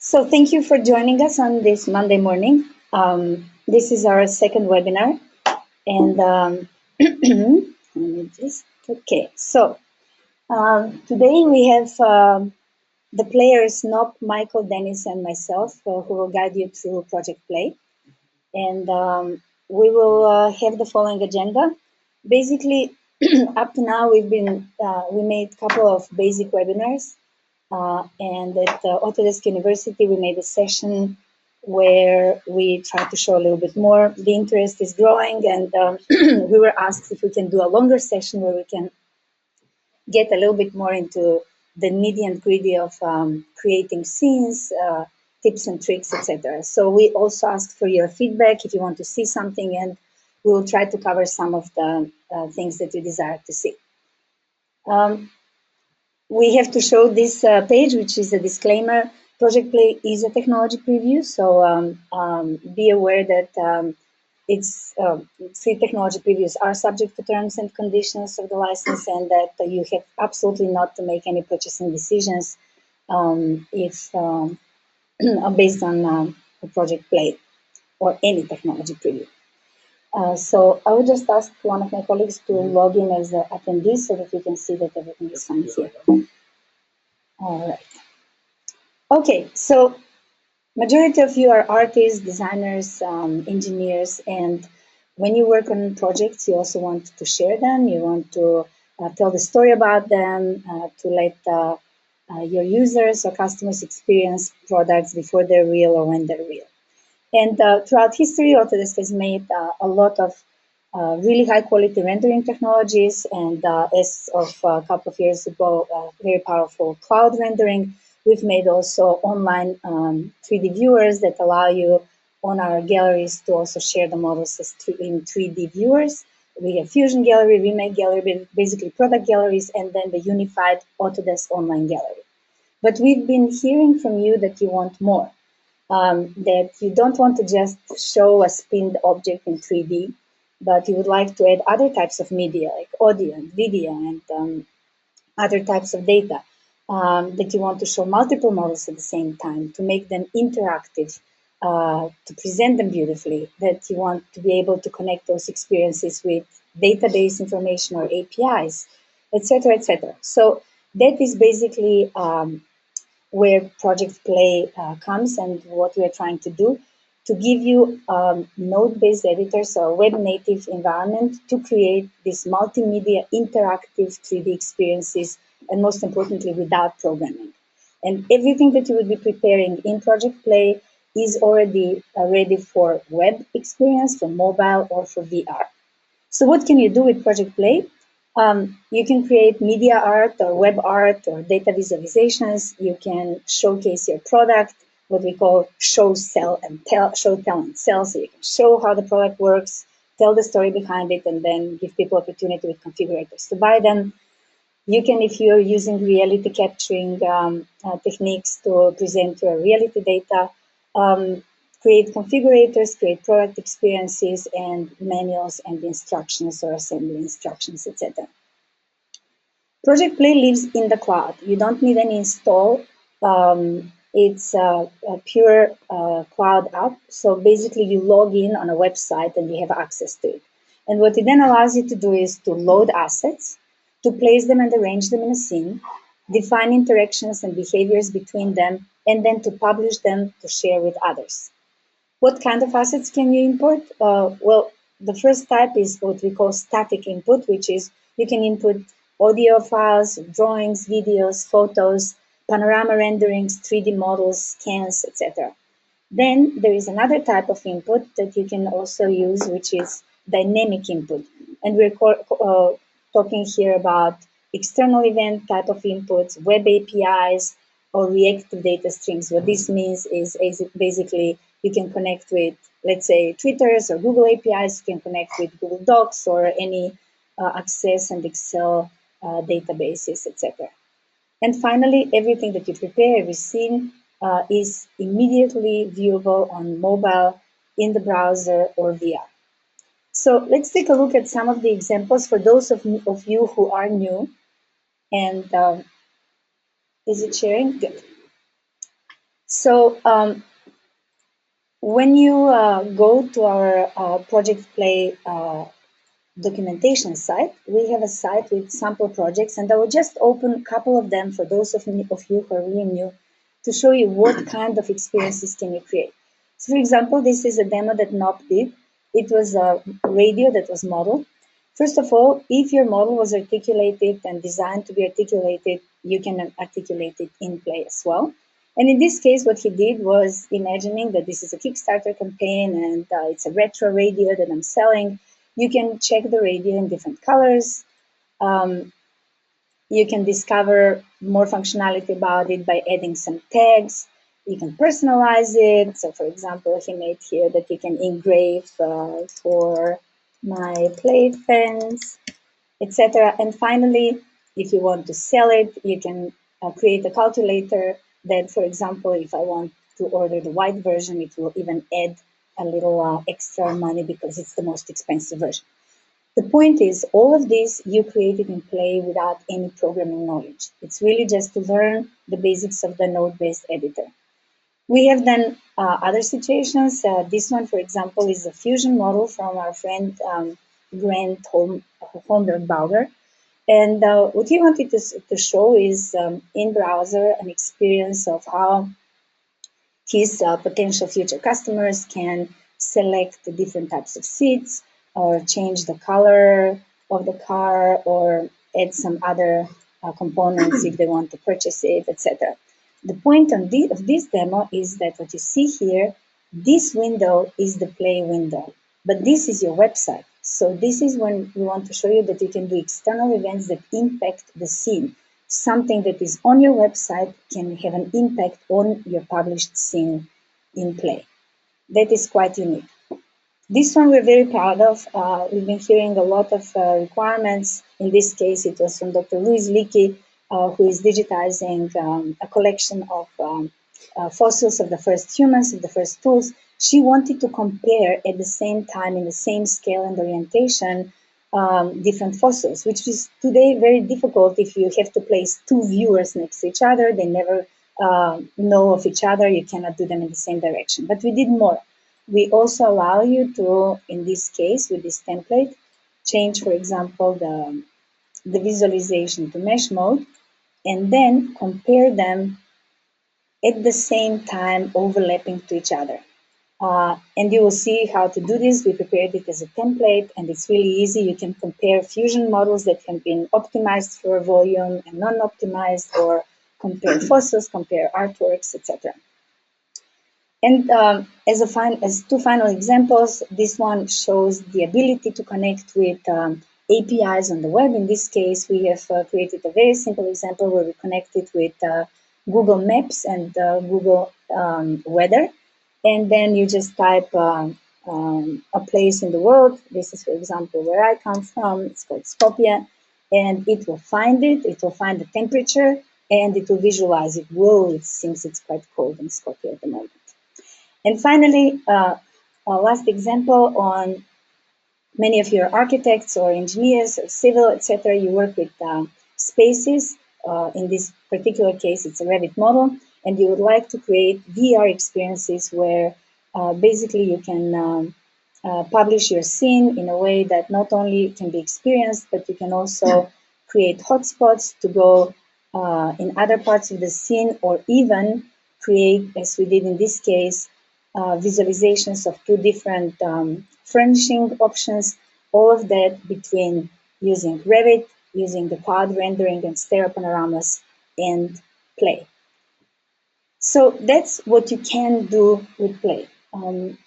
So thank you for joining us on this Monday morning. This is our second webinar, and let me just okay. So today we have the players Nob, Michael, Dennis, and myself who will guide you through Project Play, and we will have the following agenda. Basically, up to now we made a couple of basic webinars. And at Autodesk University, we made a session where we tried to show a little bit more. The interest is growing, and we were asked if we can do a longer session where we can get a little bit more into the nitty and gritty of creating scenes, tips and tricks, etc. So we also asked for your feedback if you want to see something, and we will try to cover some of the things that you desire to see. We have to show this page, which is a disclaimer. Project Play is a technology preview, so be aware that it's free technology previews are subject to terms and conditions of the license, and that you have absolutely not to make any purchasing decisions if based on Project Play or any technology preview. So I would just ask one of my colleagues to log in as an attendee so that we can see that everything is fine here. All right. Okay, so majority of you are artists, designers, engineers, and when you work on projects, you also want to share them. You want to tell the story about them, to let your users or customers experience products before they're real or when they're real. And throughout history, Autodesk has made a lot of really high quality rendering technologies, and as of a couple of years ago, very powerful cloud rendering. We've made also online 3D viewers that allow you on our galleries to also share the models as in 3D viewers. We have Fusion Gallery, ReMake Gallery, basically product galleries, and then the unified Autodesk online gallery. But we've been hearing from you that you want more, that you don't want to just show a spinned object in 3D, but you would like to add other types of media like audio and video and other types of data, that you want to show multiple models at the same time to make them interactive, to present them beautifully, that you want to be able to connect those experiences with database information or APIs, etc., etc. So that is basically where Project Play comes and what we are trying to do, to give you node-based editors or web-native environment to create these multimedia interactive 3D experiences, and most importantly, without programming. And everything that you would be preparing in Project Play is already ready for web experience, for mobile, or for VR. So what can you do with Project Play? You can create media art or web art or data visualizations. You can showcase your product, what we call show, tell, and sell. So you can show how the product works, tell the story behind it, and then give people opportunity with configurators to buy them. You can, if you're using reality capturing techniques to present your reality data, create configurators, create product experiences and manuals and instructions or assembly instructions, etc. Project Play lives in the cloud. You don't need any install. It's a pure cloud app. So basically you log in on a website and you have access to it. And what it then allows you to do is to load assets, to place them and arrange them in a scene, define interactions and behaviors between them, and then to publish them to share with others. What kind of assets can you import? Well, the first type is what we call static input, which is you can input audio files, drawings, videos, photos, panorama renderings, 3D models, scans, etc. Then there is another type of input that you can also use, which is dynamic input. And we're talking here about external event type of inputs, web APIs, or reactive data streams. What this means is basically you can connect with, let's say, Twitter's or Google APIs. You can connect with Google Docs or any Access and Excel databases, etc. And finally, everything that you prepare, every scene, is immediately viewable on mobile, in the browser, or VR. So let's take a look at some of the examples for those of you who are new. And is it sharing? Good. So when you go to our Project Play documentation site, we have a site with sample projects, and I will just open a couple of them for those of you who are really new to show you what kind of experiences can you create. So for example, this is a demo that NOP did. It was a radio that was modeled. First of all, if your model was articulated and designed to be articulated, you can articulate it in Play as well. And in this case, what he did was imagining that this is a Kickstarter campaign and it's a retro radio that I'm selling. You can check the radio in different colors. Um, you can discover more functionality about it by adding some tags. You can personalize it. So for example, he made here that you can engrave for my play fence, etc. And finally, if you want to sell it, you can create a calculator that, for example, if I want to order the white version, it will even add a little extra money because it's the most expensive version. The point is, all of this you created in Play without any programming knowledge. It's really just to learn the basics of the node-based editor. We have then other situations. This one, for example, is a fusion model from our friend Grant Holmberg-Bauer. And what he wanted to show is in browser an experience of how his potential future customers can select the different types of seats or change the color of the car or add some other components if they want to purchase it, etc. The point of this demo is that what you see here, this window is the Play window, but this is your website. So this is when we want to show you that you can do external events that impact the scene. Something that is on your website can have an impact on your published scene in Play. That is quite unique. This one we're very proud of. We've been hearing a lot of requirements. In this case, it was from Dr. Louise Leakey, who is digitizing a collection of fossils of the first humans, of the first tools. She wanted to compare at the same time, in the same scale and orientation, different fossils, which is today very difficult if you have to place two viewers next to each other. They never know of each other. You cannot do them in the same direction. But we did more. We also allow you to, in this case, with this template, change, for example, the visualization to mesh mode, and then compare them at the same time overlapping to each other. And you will see how to do this. We prepared it as a template, and it's really easy. You can compare fusion models that have been optimized for volume and non-optimized, or compare fossils, compare artworks, etc. And as two final examples, this one shows the ability to connect with APIs on the web. In this case, we have created a very simple example where we connected with Google Maps and Google Weather. And then you just type a place in the world. This is, for example, where I come from. It's called Skopje. And it will find it. It will find the temperature, and it will visualize it. Whoa, it seems it's quite cold in Skopje at the moment. And finally, our last example on many of your architects or engineers or civil, etc. You work with spaces. In this particular case, it's a Revit model, and you would like to create VR experiences where basically you can publish your scene in a way that not only can be experienced, but you can also create hotspots to go in other parts of the scene, or even create, as we did in this case, visualizations of two different furnishing options, all of that between using Revit, using the cloud rendering and stereo panoramas, and Play. So that's what you can do with Play.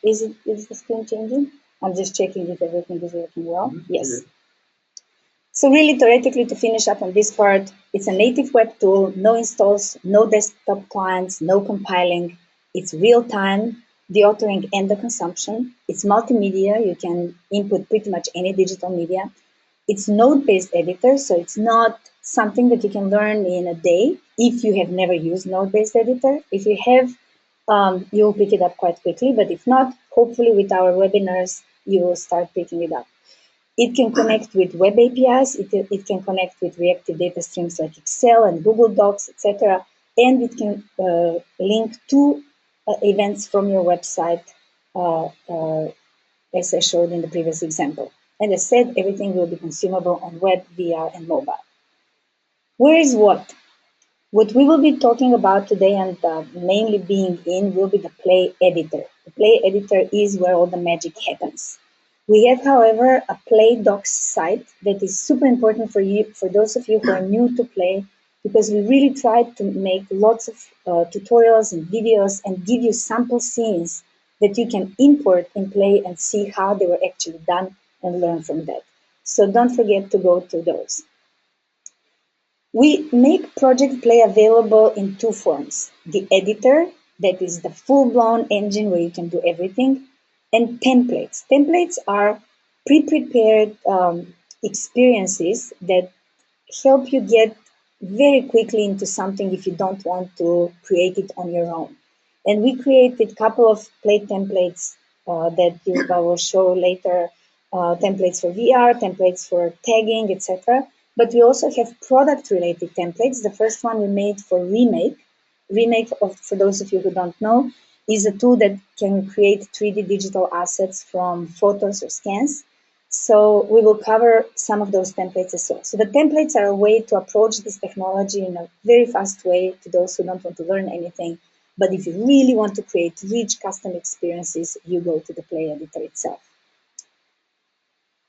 Is the screen changing? I'm just checking if everything is working well. Yes. So really, theoretically, to finish up on this part, it's a native web tool, no installs, no desktop clients, no compiling. It's real-time, the authoring and the consumption. It's multimedia. You can input pretty much any digital media. It's node-based editor, so it's not something that you can learn in a day if you have never used node-based editor. If you have, you'll pick it up quite quickly, but if not, hopefully with our webinars, you will start picking it up. It can connect with web APIs. It can connect with reactive data streams like Excel and Google Docs, etc. and it can link to events from your website, as I showed in the previous example. And I said everything will be consumable on web, VR, and mobile. Where is what? What we will be talking about today and mainly being in will be the Play Editor. The Play Editor is where all the magic happens. We have, however, a Play Docs site that is super important for you, for those of you who are new to Play, because we really tried to make lots of tutorials and videos and give you sample scenes that you can import in Play and see how they were actually done and learn from that. So don't forget to go to those. We make Project Play available in two forms: the editor, that is the full-blown engine where you can do everything, and templates. Templates are pre-prepared experiences that help you get very quickly into something if you don't want to create it on your own. And we created a couple of Play templates that I will show later, templates for VR, templates for tagging, etc. But we also have product-related templates. The first one we made for ReMake. ReMake, for those of you who don't know, is a tool that can create 3D digital assets from photos or scans. So we will cover some of those templates as well. So the templates are a way to approach this technology in a very fast way to those who don't want to learn anything. But if you really want to create rich custom experiences, you go to the Play Editor itself.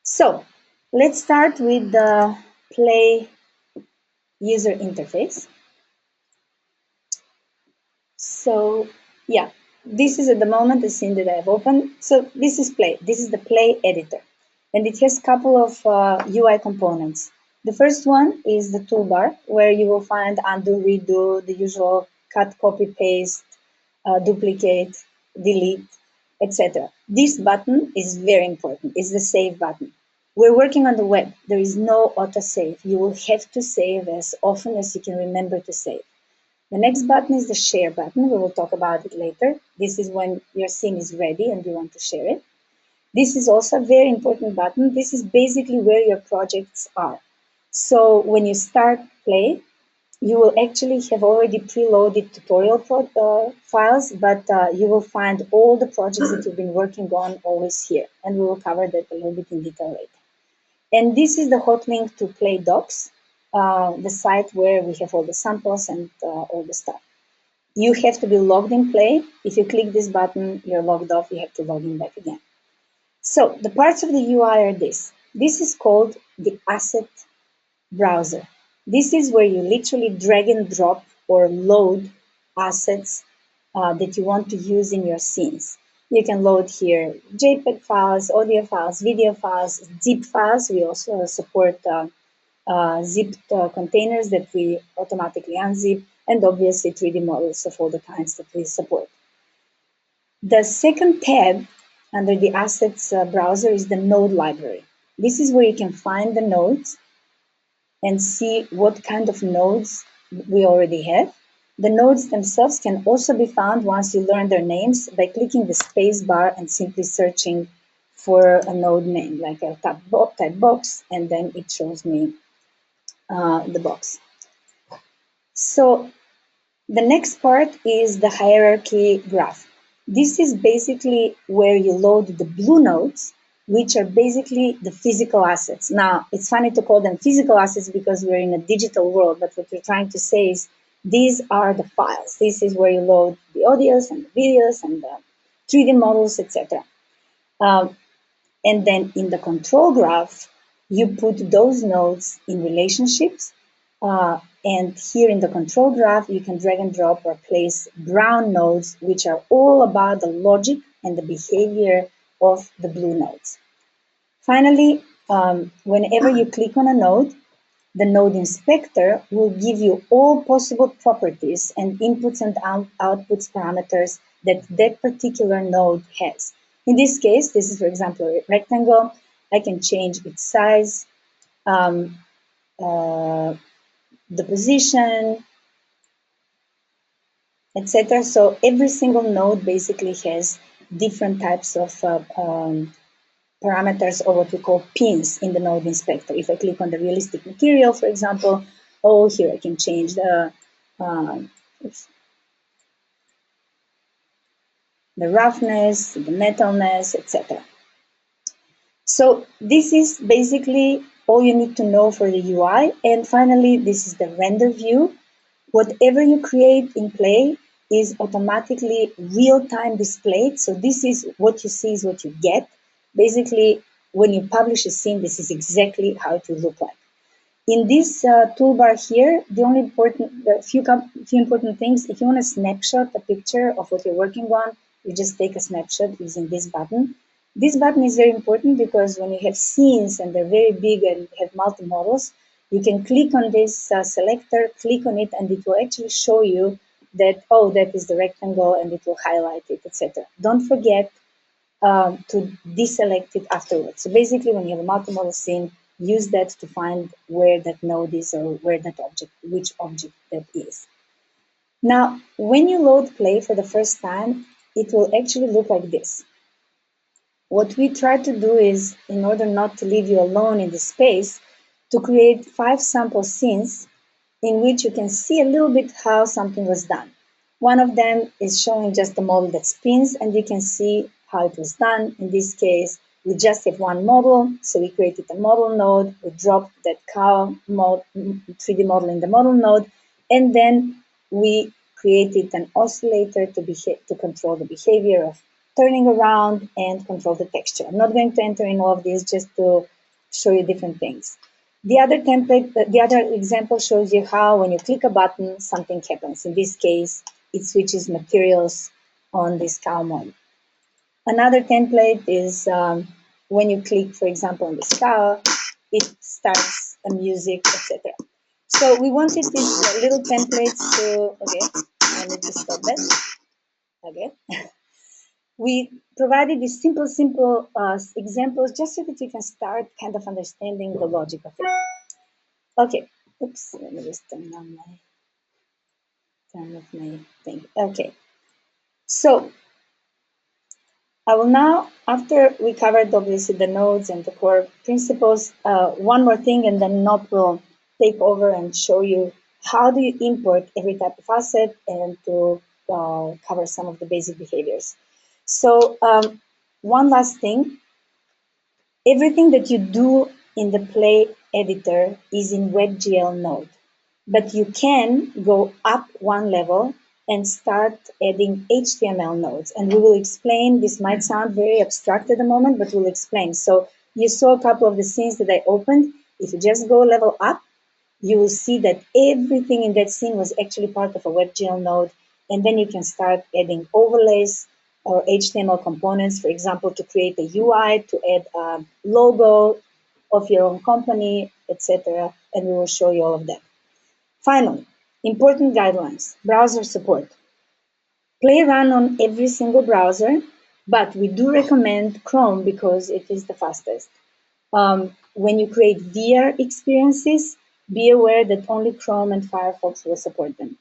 So let's start with the Play user interface. So yeah, this is at the moment the scene that I have opened. So this is Play. This is the Play Editor. And it has a couple of UI components. The first one is the toolbar, where you will find undo, redo, the usual cut, copy, paste, duplicate, delete, etc. This button is very important. It's the save button. We're working on the web. There is no autosave. You will have to save as often as you can remember to save. The next button is the share button. We will talk about it later. This is when your scene is ready and you want to share it. This is also a very important button. This is basically where your projects are. So when you start Play, you will actually have already preloaded tutorial files, but you will find all the projects that you've been working on always here. And we will cover that a little bit in detail later. And this is the hot link to Play Docs, the site where we have all the samples and all the stuff. You have to be logged in Play. If you click this button, you're logged off. You have to log in back again. So the parts of the UI are this. This is called the asset browser. This is where you literally drag and drop or load assets that you want to use in your scenes. You can load here JPEG files, audio files, video files, zip files. We also support zipped containers that we automatically unzip, and obviously 3D models of all the kinds that we support. The second tab under the Assets browser is the node library. This is where you can find the nodes and see what kind of nodes we already have. The nodes themselves can also be found once you learn their names by clicking the space bar and simply searching for a node name, like a type box, and then it shows me the box. So the next part is the hierarchy graph. This is basically where you load the blue nodes, which are basically the physical assets. Now, it's funny to call them physical assets because we're in a digital world, but what we're trying to say is these are the files. This is where you load the audios and the videos and the 3D models, etc. And then in the control graph, you put those nodes in relationships. And here in the control graph, you can drag and drop or place brown nodes, which are all about the logic and the behavior of the blue nodes. Finally, whenever you click on a node, the node inspector will give you all possible properties and inputs and outputs parameters that that particular node has. In this case, this is, for example, a rectangle. I can change its size, the position, etc. So every single node basically has different types of parameters, or what we call pins in the node inspector. If I click on the realistic material, for example, oh, here I can change the Oops. The roughness, the metalness, etc. So this is basically all you need to know for the UI. And finally, this is the render view. Whatever you create in Play is automatically real-time displayed. So this is what you see is what you get. Basically, when you publish a scene, this is exactly how it will look like. In this toolbar here, the only few important things, if you want to snapshot a picture of what you're working on, you just take a snapshot using this button. This button is very important because when you have scenes and they're very big and have multi-models, you can click on this selector, click on it, and it will actually show you that, oh, that is the rectangle, and it will highlight it, etc. Don't forget to deselect it afterwards. So basically, when you have a multi-model scene, use that to find where that node is or where that object, which object that is. Now, when you load Play for the first time, it will actually look like this. What we try to do is, in order not to leave you alone in the space, to create 5 sample scenes in which you can see a little bit how something was done. One of them is showing just a model that spins, and you can see how it was done. In this case, we just have one model, so we created a model node, we dropped that cow 3D model in the model node, and then we created an oscillator to control the behavior of turning around and control the texture. I'm not going to enter in all of this, just to show you different things. The other template, the other example shows you how when you click a button, something happens. In this case, it switches materials on this cow model. Another template is when you click, for example, on this cow, it starts a music, etc. So we wanted these little templates to, okay, I need to stop that. Okay. We provided these simple examples just so that you can start kind of understanding the logic of it. Okay. Oops. Let me just turn off my thing. Okay. So I will now, after we covered obviously the nodes and the core principles, one more thing, and then Nop will take over and show you how do you import every type of asset and to cover some of the basic behaviors. So one last thing, everything that you do in the Play editor is in WebGL node, but you can go up one level and start adding HTML nodes. And we will explain, this might sound very abstract at the moment, but we'll explain. So you saw a couple of the scenes that I opened. If you just go level up, you will see that everything in that scene was actually part of a WebGL node. And then you can start adding overlays or HTML components, for example, to create a UI, to add a logo of your own company, etc. And we will show you all of that. Finally, important guidelines, browser support. Play run on every single browser, but we do recommend Chrome because it is the fastest. When you create VR experiences, be aware that only Chrome and Firefox will support them.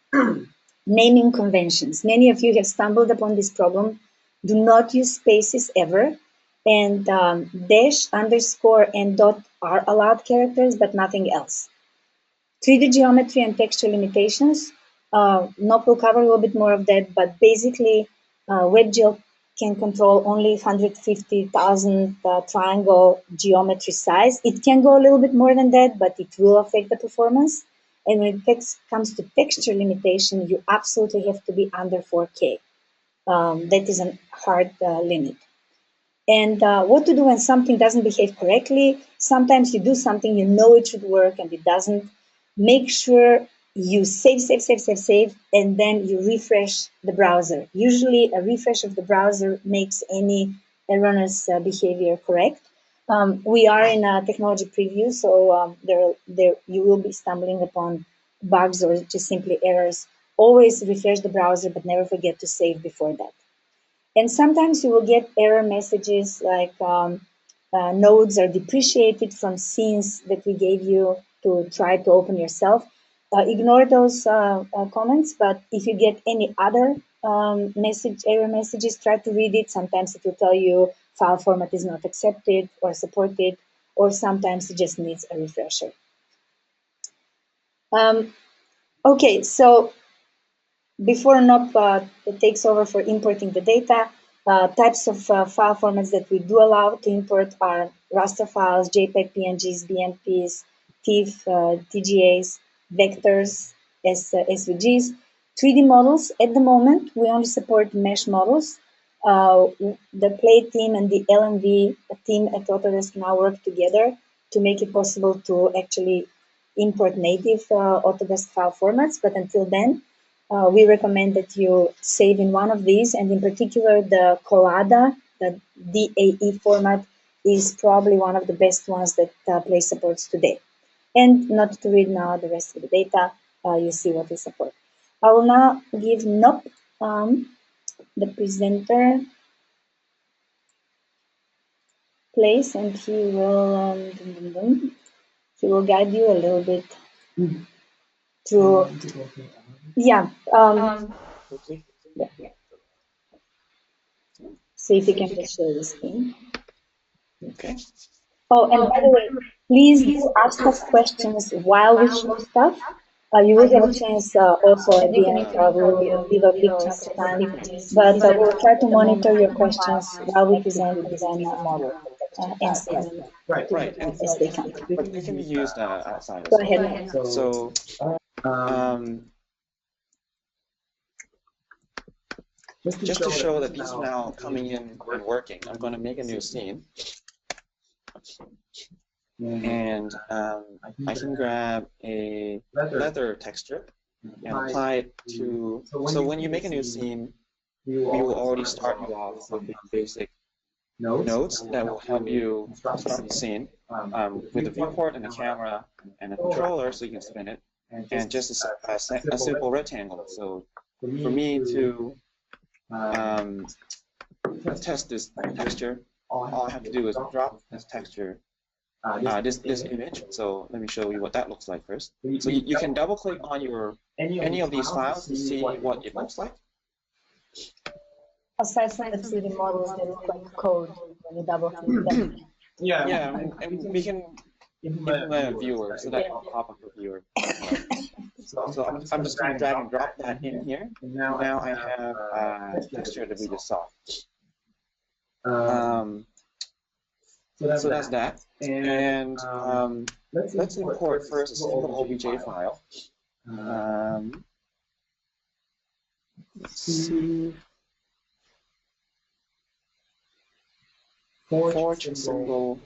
Naming conventions. Many of you have stumbled upon this problem. Do not use spaces ever. And dash, underscore, and dot are allowed characters, but nothing else. 3D geometry and texture limitations. Nop will cover a little bit more of that, but basically, WebGL can control only 150,000 triangle geometry size. It can go a little bit more than that, but it will affect the performance. And when it comes to texture limitation, you absolutely have to be under 4K. That is a hard limit. And what to do when something doesn't behave correctly. Sometimes you do something, you know it should work, and it doesn't. Make sure you save, and then you refresh the browser. Usually a refresh of the browser makes any erroneous behavior correct. We are in a technology preview, so you will be stumbling upon bugs or just simply errors. Always refresh the browser, but never forget to save before that. And sometimes you will get error messages like nodes are depreciated from scenes that we gave you to try to open yourself. Ignore those comments, but if you get any other error messages, try to read it. Sometimes it will tell you file format is not accepted or supported, or sometimes it just needs a refresher. Okay, so before NOP takes over for importing the data, types of file formats that we do allow to import are raster files, JPEG, PNGs, BMPs, TIFF, TGAs, vectors, SVGs, 3D models. At the moment, we only support mesh models. The Play team and the LMV team at Autodesk now work together to make it possible to actually import native Autodesk file formats. But until then, we recommend that you save in one of these, and in particular, the Collada, the DAE format, is probably one of the best ones that Play supports today. And not to read now the rest of the data, you see what we support. I will now give Nop, the presenter, place, and he will guide you a little bit through. Yeah. See if you can just share the screen. Okay. Oh, and by the way, please ask us questions while we show stuff. You will have a chance also at the end. We will give a big chunk of time, but we'll try to monitor your questions while we present and then answer them Right. as they come. But they can be used outside as Go well. ahead. So, just to show that these are now coming in and working, I'm going to make a new scene. And I can grab a leather texture and apply it to, so when you make a new scene, we will already start you off with the basic nodes that will help you start the scene with a viewport and a camera and a controller so you can spin it, and just a simple rectangle. So for me to test this texture, all I have to do is drop this texture, this image. So let me show you what that looks like first. So you can double click on any of these files to see what it looks like. Aside from the 3D models that look like code when you double click them. Yeah, and we can implement a viewer so that will pop up a viewer. So I'm just going to drag and drop that in here. Now I have a texture that we just saw. So that's that. And let's import first a single OBJ file. Let's see. Forge a single.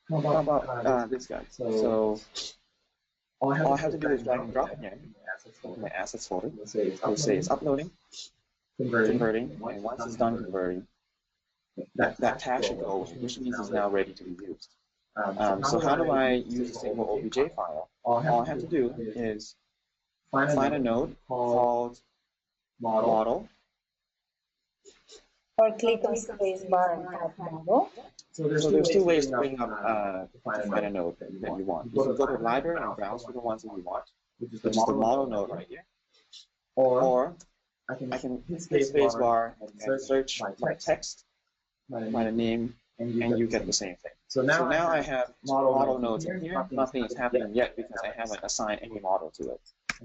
How about this guy? So all I have to do is drag and drop again in my assets folder. Let's say it's uploading, converting, and once it's done converting, that tag should go, which means it's now ready to be used. So how do I use a single OBJ file? All I have to do is find a node called model. Or click on space bar and type model. So there's two ways to bring up to find a node that you want. You can go to the library and browse for the ones that you want, which is the model node right here. Or I can hit space bar and search my text, my name, and you get the same thing. So now I have model nodes in here. Nothing is happening yet because I haven't assigned any model to it.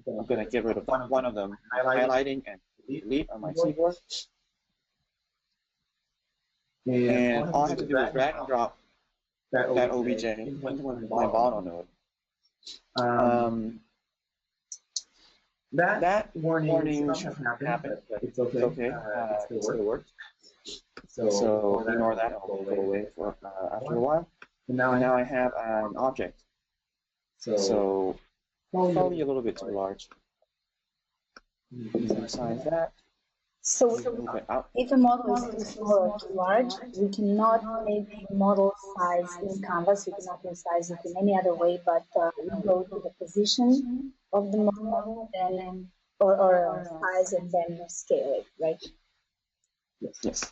I'm going to get rid of one of them, highlighting and delete on my keyboard. And all I have to do is drag and drop that OBJ into my model node. That warning shouldn't happen, but it's okay. It still works. So ignore that. I'll go away for after a while. And now I have an object. So probably a little bit too large. Resize that. So if a model is too small or too large, we cannot make the model size in Canvas. We cannot resize it in any other way, but we go to the position of the model and or size and then scale it, right? Yes.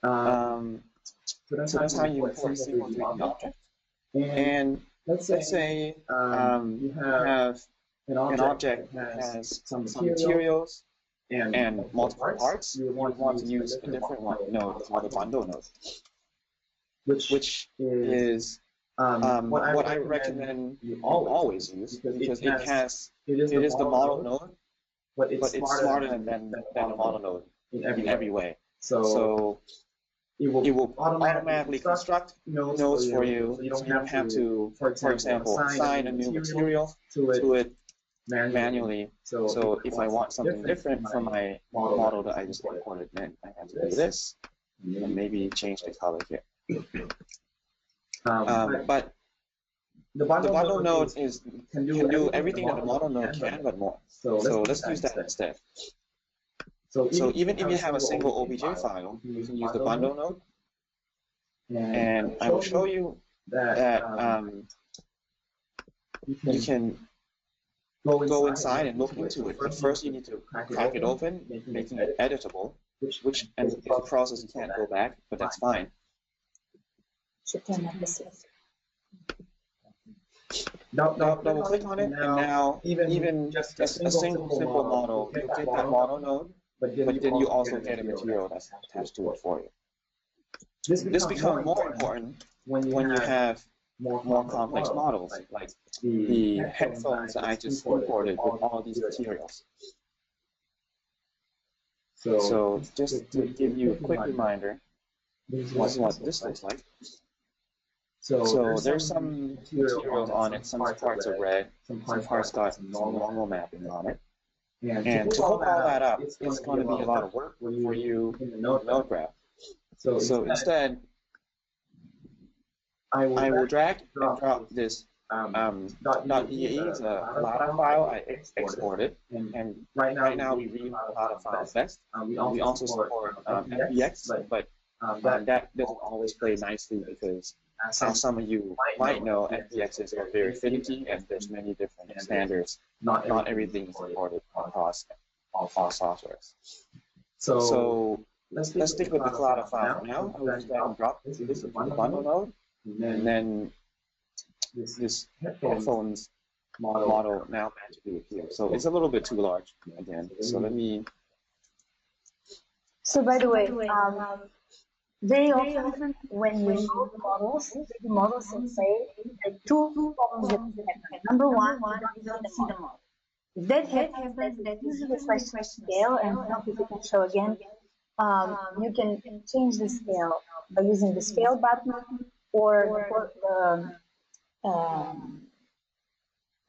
So that's how you import a single 3D object. And let's say you have an object that has some materials and multiple parts. You would want to use a different node called a bundle node, which is what I recommend you always use, because it is the model node, but it's smarter than the model node in every way. So it will automatically construct nodes for you, so you don't have to, for example, assign a new material to it manually. So if I want something different from my model that I just imported, then I have to do this, and maybe change the color here. But the bundle node can do everything that the model node can, but more. So let's use that instead. So even if you have a single OBJ file, you can use the bundle node. And I will show you that you can go inside and look into it. But first you need to crack it open, making it editable, which and it's a process you can't go back, but that's fine. Double click on it, and now even just a single simple model, you get that model node, but then you also get a material that's attached to it for you. This becomes more important when you have more complex models, like the headphones that I just imported with all these materials. So just to give you a quick reminder, what this looks like. So there's some materials on it, some parts are red, some parts got some normal mapping on it. And to hook all that up, it's going to be a lot of work for you in the node graph. So instead, I will drag and drop this .de is a LADA file I exported, and right now we read LADA files best. We also support FBX, but that doesn't always play nicely because, as some of you might know, FBX is very finicky and there's many different standards. Not everything is supported across all softwares. So let's stick with the LADA file for now. I will just drag and drop this into the bundle node, and then this headphones model now magically appears. So it's a little bit too large again. So let me. So by the way, very often when you load models, the models will say that two problems that happen. Number one, you don't see the model. If that happens, that usually reflects scale, and if you can show again, you can change the scale by using the scale button or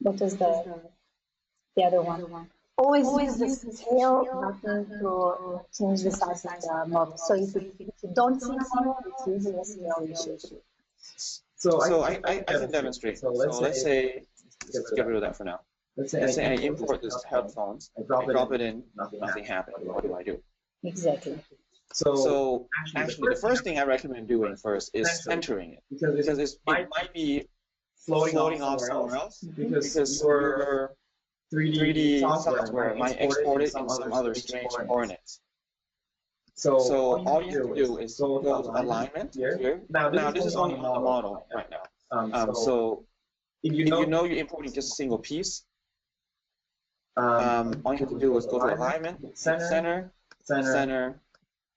what is the other one? Always use the scale button to change the size of the model. So if you don't see the model, it's usually a scale issue. So I can demonstrate. So let's say, let's get rid of that for now. Let's say I import this headphones, I drop it in, nothing happened. What do I do? Exactly. So actually, the first thing I recommend doing first is centering it, because it might be floating off somewhere else, because your 3D software might export it in some other strange coordinates. So all you have to do is go to alignment here. Now this is only on the model right now. So if you know you're importing just a single piece, all you have to do is go to alignment, center.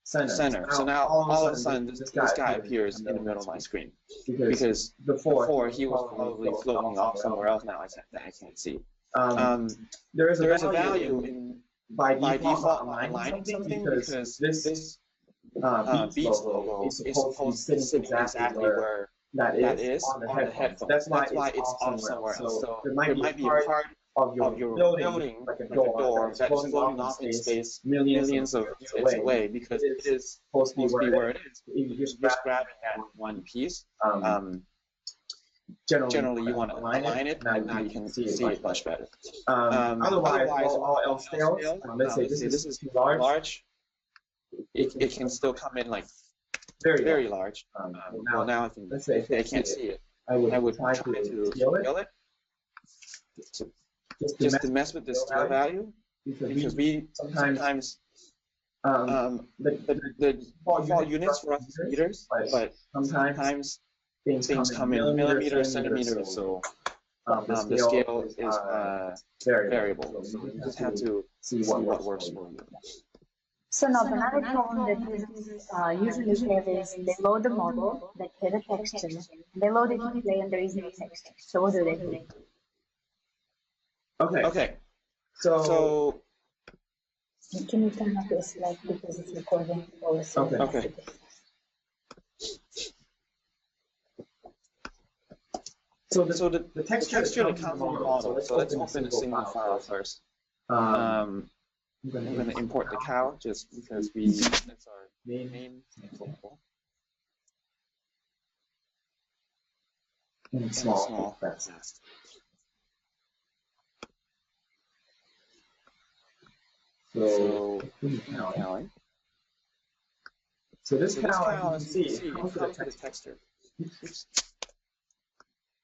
So now all of a sudden this guy appears in the middle of my screen, because before he was probably floating off somewhere else. Now I can't see. There is a value in by default aligning something, because this Beats logo is supposed to sit exactly where that is on the headphones. That's why it's off somewhere else. So there might be a part of your building, like a door, that is floating off in space millions of units away, because it is supposed to be where it is. If you're just grabbing that one piece, generally you want to align it, and now you can see it much better. Otherwise, all else fails. Let's say this is too large. It can still come in like very large. Well, now I can't see it. I would try to scale it. Just to mess with the scale value, because we sometimes the default units for us is meters, but sometimes things come in millimeters, centimeters, so the scale is variable. So you just have to see what works for you. So now another problem that users usually have is they load the model that had a texture, they load it to play and there is no texture. So what do they do? Okay. So can you turn up your slide because it's recording also? Okay. So the texture that comes in the model. So let's open a single file first. I'm going to import the cow just because that's our main example. And small fast. So cow. So this cow, as you can see, comes with a texture.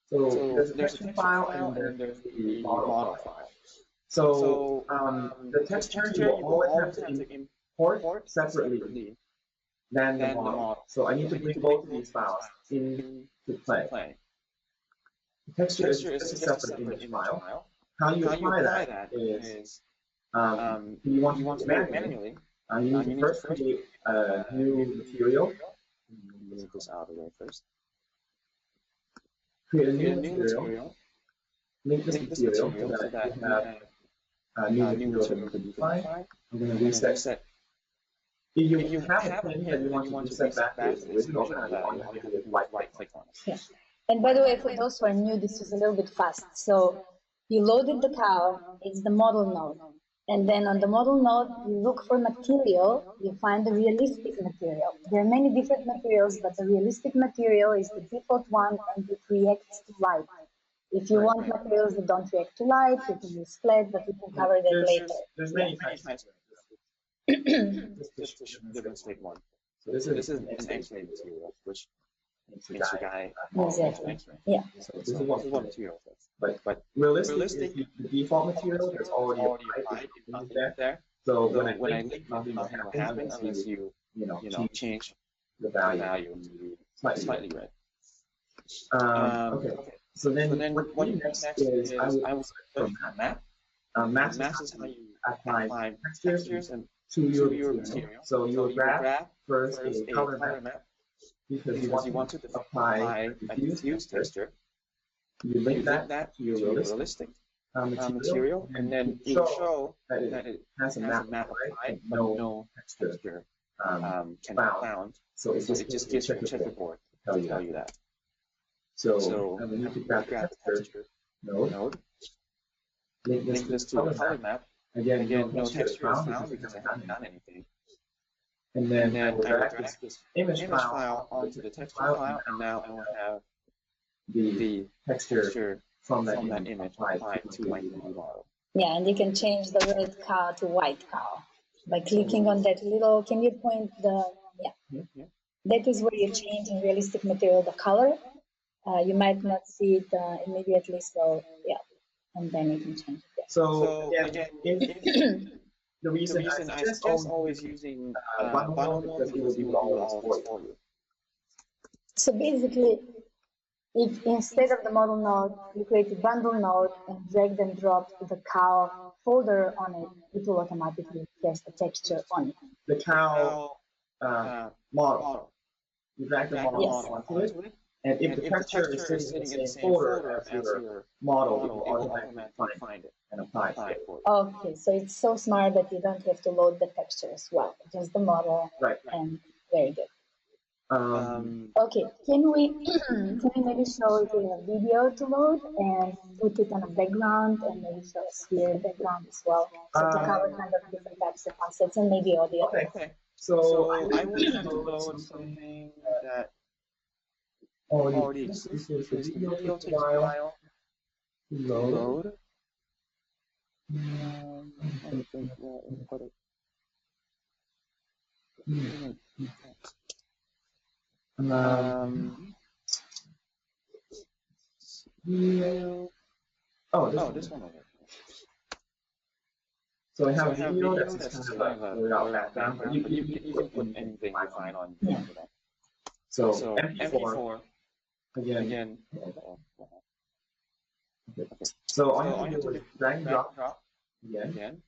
So there's a texture file and then there's the model file. So the texture you will always have to import separately than the model. So I need to bring both of these files into play. The texture is just a separate image file. How you apply that is you want to do it manually. You need to first create a new material. Move this out of the way first. Create a new material. Link this material so that you have a new material that you can define. I'm going to reset. If you have a pin that you want to reset back to its original value, all you have to do is right click on it. Yeah. And by the way, for those who are new, this is a little bit fast. So you loaded the cow, it's the model node. And then on the model node, you look for material, you find the realistic material. There are many different materials, but the realistic material is the default one and it reacts to light. If you want materials that don't react to light, you can use flat, but we can cover that later. There's many types. Just to demonstrate one. So this is an X-ray material, which makes the guy exactly. Yeah. So this is one material. But realistic is the default material. There's already applied there. So when I link, nothing will happen unless you change the value to slightly red. Okay. So then what next is I will from map. Maps is how you apply textures and to your material. So you will grab first a color map because you want to apply a diffuse texture. You link that to your realistic material, and then you show that it has a map applied, but no texture can be found. So it just gives you a checkerboard to tell you that. So we need to grab the texture node, link this to the color map. Again, no texture is found because I haven't done anything. And then I will drag this image file onto the texture file, and now I will have the texture from that image applied to my 3D model. Yeah, and you can change the red cow to white cow by clicking on that little, can you point the, yeah. That is where you change in realistic material the color. You might not see it immediately, so yeah, and then you can change it. Yeah. So again, the reason I suggest always using bundle mode because it will do all this for you. So basically, if instead of the model node, you create a bundle node and drag and drop the cow folder on it, it will automatically cast the texture on it. The cow model. You drag the model onto it. And if the texture is sitting in the same folder as your model, it will automatically find it and apply it for you. Okay, so it's so smart that you don't have to load the texture as well, just the model. Right. And very good. Okay, can we maybe show it in a video to load and put it on a background and maybe show a sphere background as well? So to cover kind of different types of assets and maybe audio. Okay. So I will have to load something that already exists. The video takes a while to load. I think we'll put it. This one over here. So I have a video that's just kind of a without background, but you can put anything you find on that. So MP4. Again. Okay. So all you have to do is drag and drop again.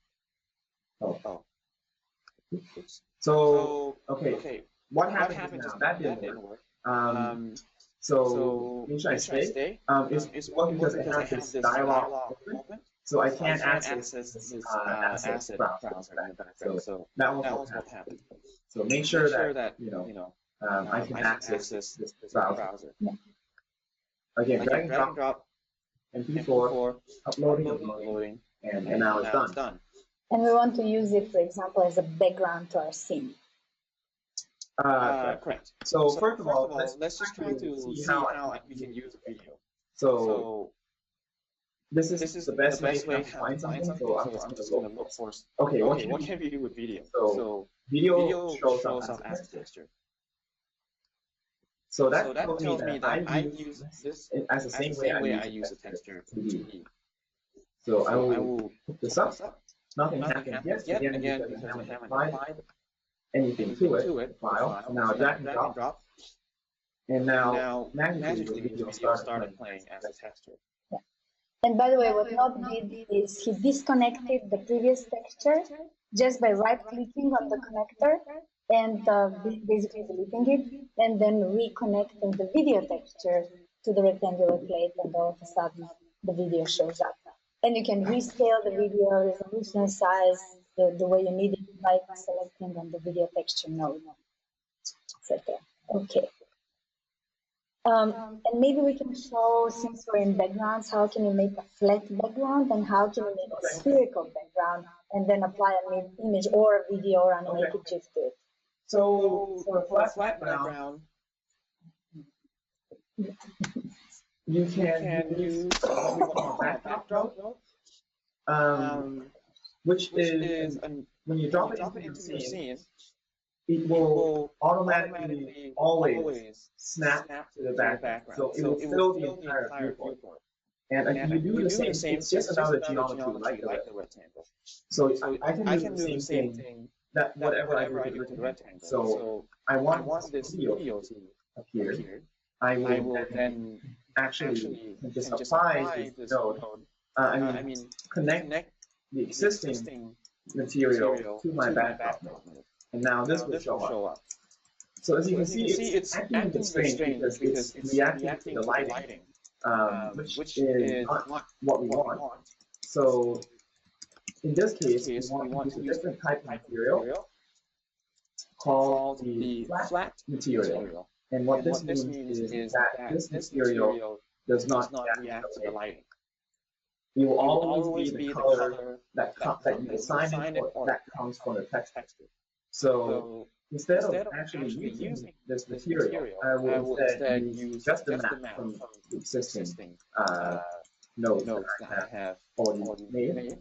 Oops. So, okay, what happened now? That didn't work. So, should I stay? It's working because it has this dialog open. So I can't access this asset browser in the background. So that was what happened. So make sure that, I can access this browser. Yeah. Again, drag and drop, MP4, uploading, and now it's done. And we want to use it, for example, as a background to our scene. Correct. So first of all, let's just try to see how we can use a video. So this is the best way to find something. So I'm just going to look for. Okay, what can we do with video? So video shows up as a texture. So that tells me that I use this as the same way I use a texture 3D. So I will put this up. Nothing happened yet, again because I haven't applied anything to it. File. Now drag and drop. And now magically the video started playing as a texture. Yeah. And by the way, what Nob did is he disconnected the previous texture just by right-clicking on the connector and basically deleting it, and then reconnecting the video texture to the rectangular plate, and all of a sudden the video shows up. And you can rescale the video resolution, size, the way you need it by selecting on the video texture node, etc. Okay. And maybe we can show, since we're in backgrounds, how can you make a flat background and how can you make a spherical background and then apply an image or a video or animated GIF to it. So for a flat background, you can use what we call a backdrop, which is when you drop it into your scene, it will automatically always snap to the background. So it will fill the entire viewport. And if you do the same, it's just another geometry like the rectangle. So I can do the same thing that whatever I do with the rectangle. So I want this video to appear. I will then actually just apply this node. Connect the existing material to my backdrop node. And now this will show up. So as you can see, it's acting a bit strange because it's reacting to the lighting, which is not what we want. So in this case, we want to use a different type of material called the flat material. And what this means is that this material does not react to the lighting. It will always be the color that you assign it or that comes from the texture. So instead of actually using this material, I will instead use just the map from the existing nodes that I have already made.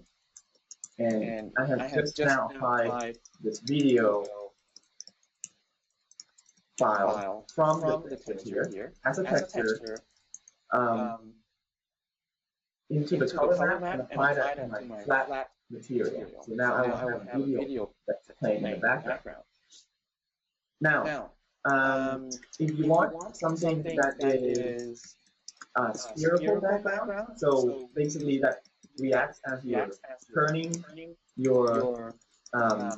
And I have just now applied this video file from the texture here as a texture into the color map and apply that to my flat material. So now I will have a video that's playing in the background. Now, if you want something that is a spherical background, so basically that reacts as you're turning your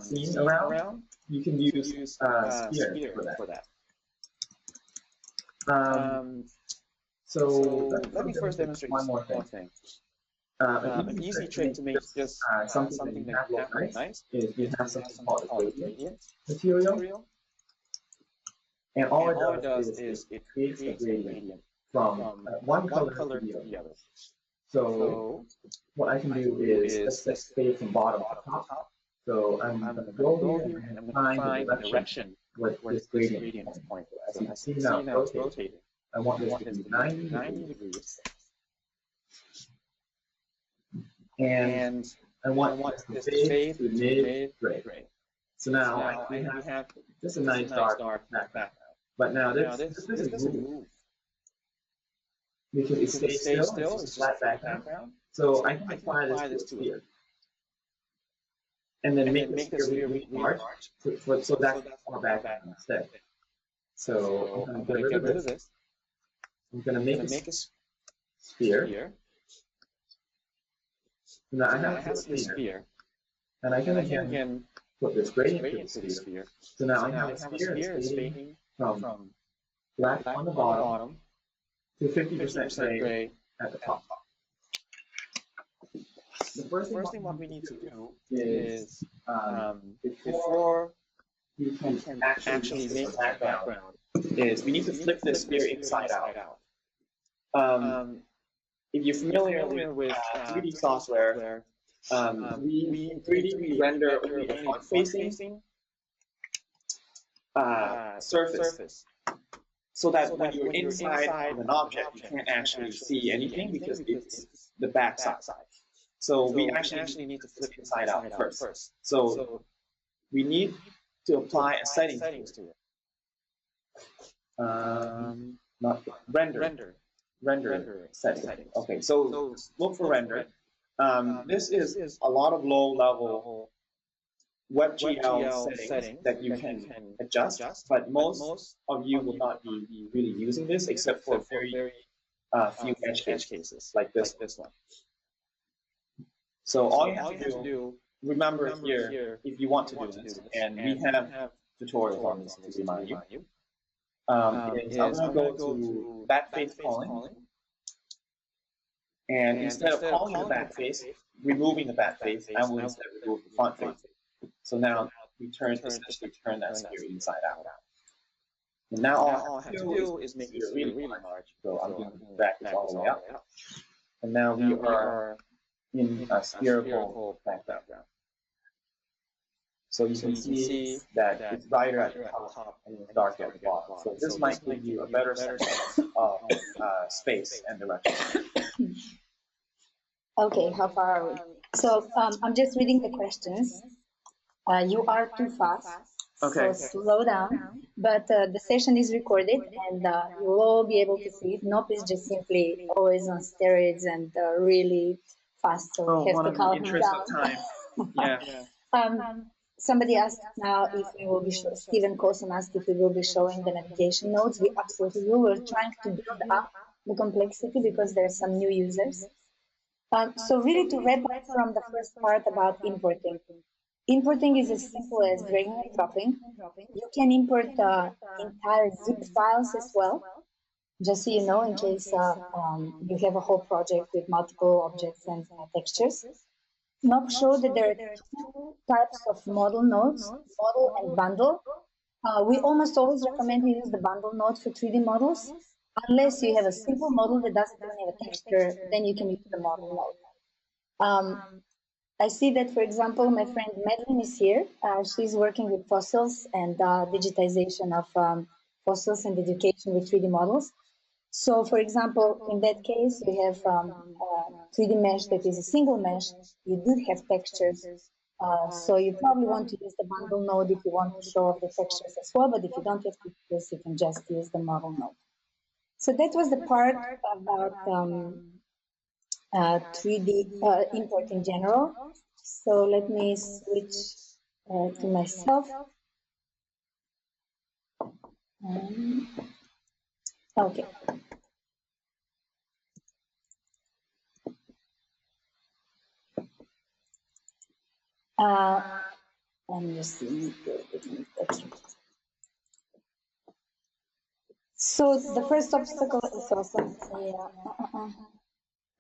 scene around, you can use sphere for that. So let me first demonstrate one more thing. An easy trick to make just something that looks nice is we have something called a gradient material. And all it does is it creates a gradient from one color to the other. So what I can do is let's fade from bottom to top. So I'm going to go here and I'm going to find the direction where this gradient is pointing. As you can see now, it's rotating. I want this to be 90 degrees. And I want this to fade to mid-gray. So now we have just a nice dark background. But now this is move. Because it stays still, it's a flat background. So I can apply this to a sphere. And then make the sphere really large so that's our background instead. So I'm going to get rid of this. I'm going to make a sphere. Now I have a sphere. And I can again put this gradient to the sphere. So now I have a sphere that's fading from black on the bottom to 50% gray at the top. The first thing what we need to do is, before we can actually make a background, is we need to flip the sphere inside out. If you're familiar with 3D software, in 3D we render only a front-facing surface, so that when you're inside of an object, you can't actually see anything because it's the back side. So we actually need to flip inside out first. So we need to apply a settings to it. Not render setting. Okay, so look for render. This is a lot of low-level WebGL settings that you can adjust, but most of you will not be really using this except for very few edge cases like this one. So all you have to do, remember here, if you want to do this, and we have tutorials on this to remind you, is I'm going to go to back face calling, and instead of calling the back face, removing the back face, I will instead remove the front face. So now we essentially turn that sphere inside out. And now all I have to do is make it really large. So I'm going to drag this all the way up. And now we are in a spherical background. So you can see that it's brighter at the top and it's darker at the bottom. So this might give you a better sense of space and direction. Okay, how far are we? So I'm just reading the questions. You are too fast, so slow down. But the session is recorded, and you'll all be able to see it. Nope is just simply always on steroids and really fast, so we have to calm down. Yeah. Somebody asked now if we will be Stephen Colson asked if we will be showing the navigation nodes. We absolutely will. We're trying to build up the complexity because there are some new users. So really to wrap up from the first part about importing. Importing is as simple as dragging and dropping. You can import entire zip files as well, just so you know, in case you have a whole project with multiple objects and textures. Knob showed that there are two types of model nodes, model and bundle. We almost always recommend you use the bundle node for 3D models. Unless you have a simple model that doesn't even have a texture, then you can use the model node. I see that, for example, my friend Madeline is here. She's working with fossils and digitization of fossils and education with 3D models. So, for example, in that case, we have 3D mesh that is a single mesh. You do have textures. So you probably want to use the bundle node if you want to show off the textures as well. But if you don't have textures, you can just use the model node. So that was the part about 3D import in general. So let me switch to myself. Okay. I'm just seeing So the first obstacle is awesome.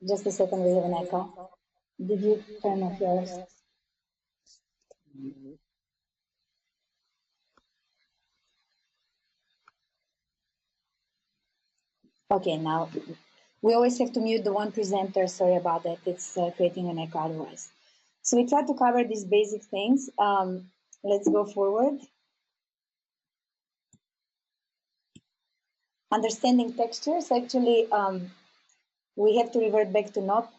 Just a second, we have an echo. Did you turn off yours? Okay, now we always have to mute the one presenter. Sorry about that. It's creating an echo otherwise. So we try to cover these basic things. Let's go forward. Understanding textures. Actually, we have to revert back to NOP.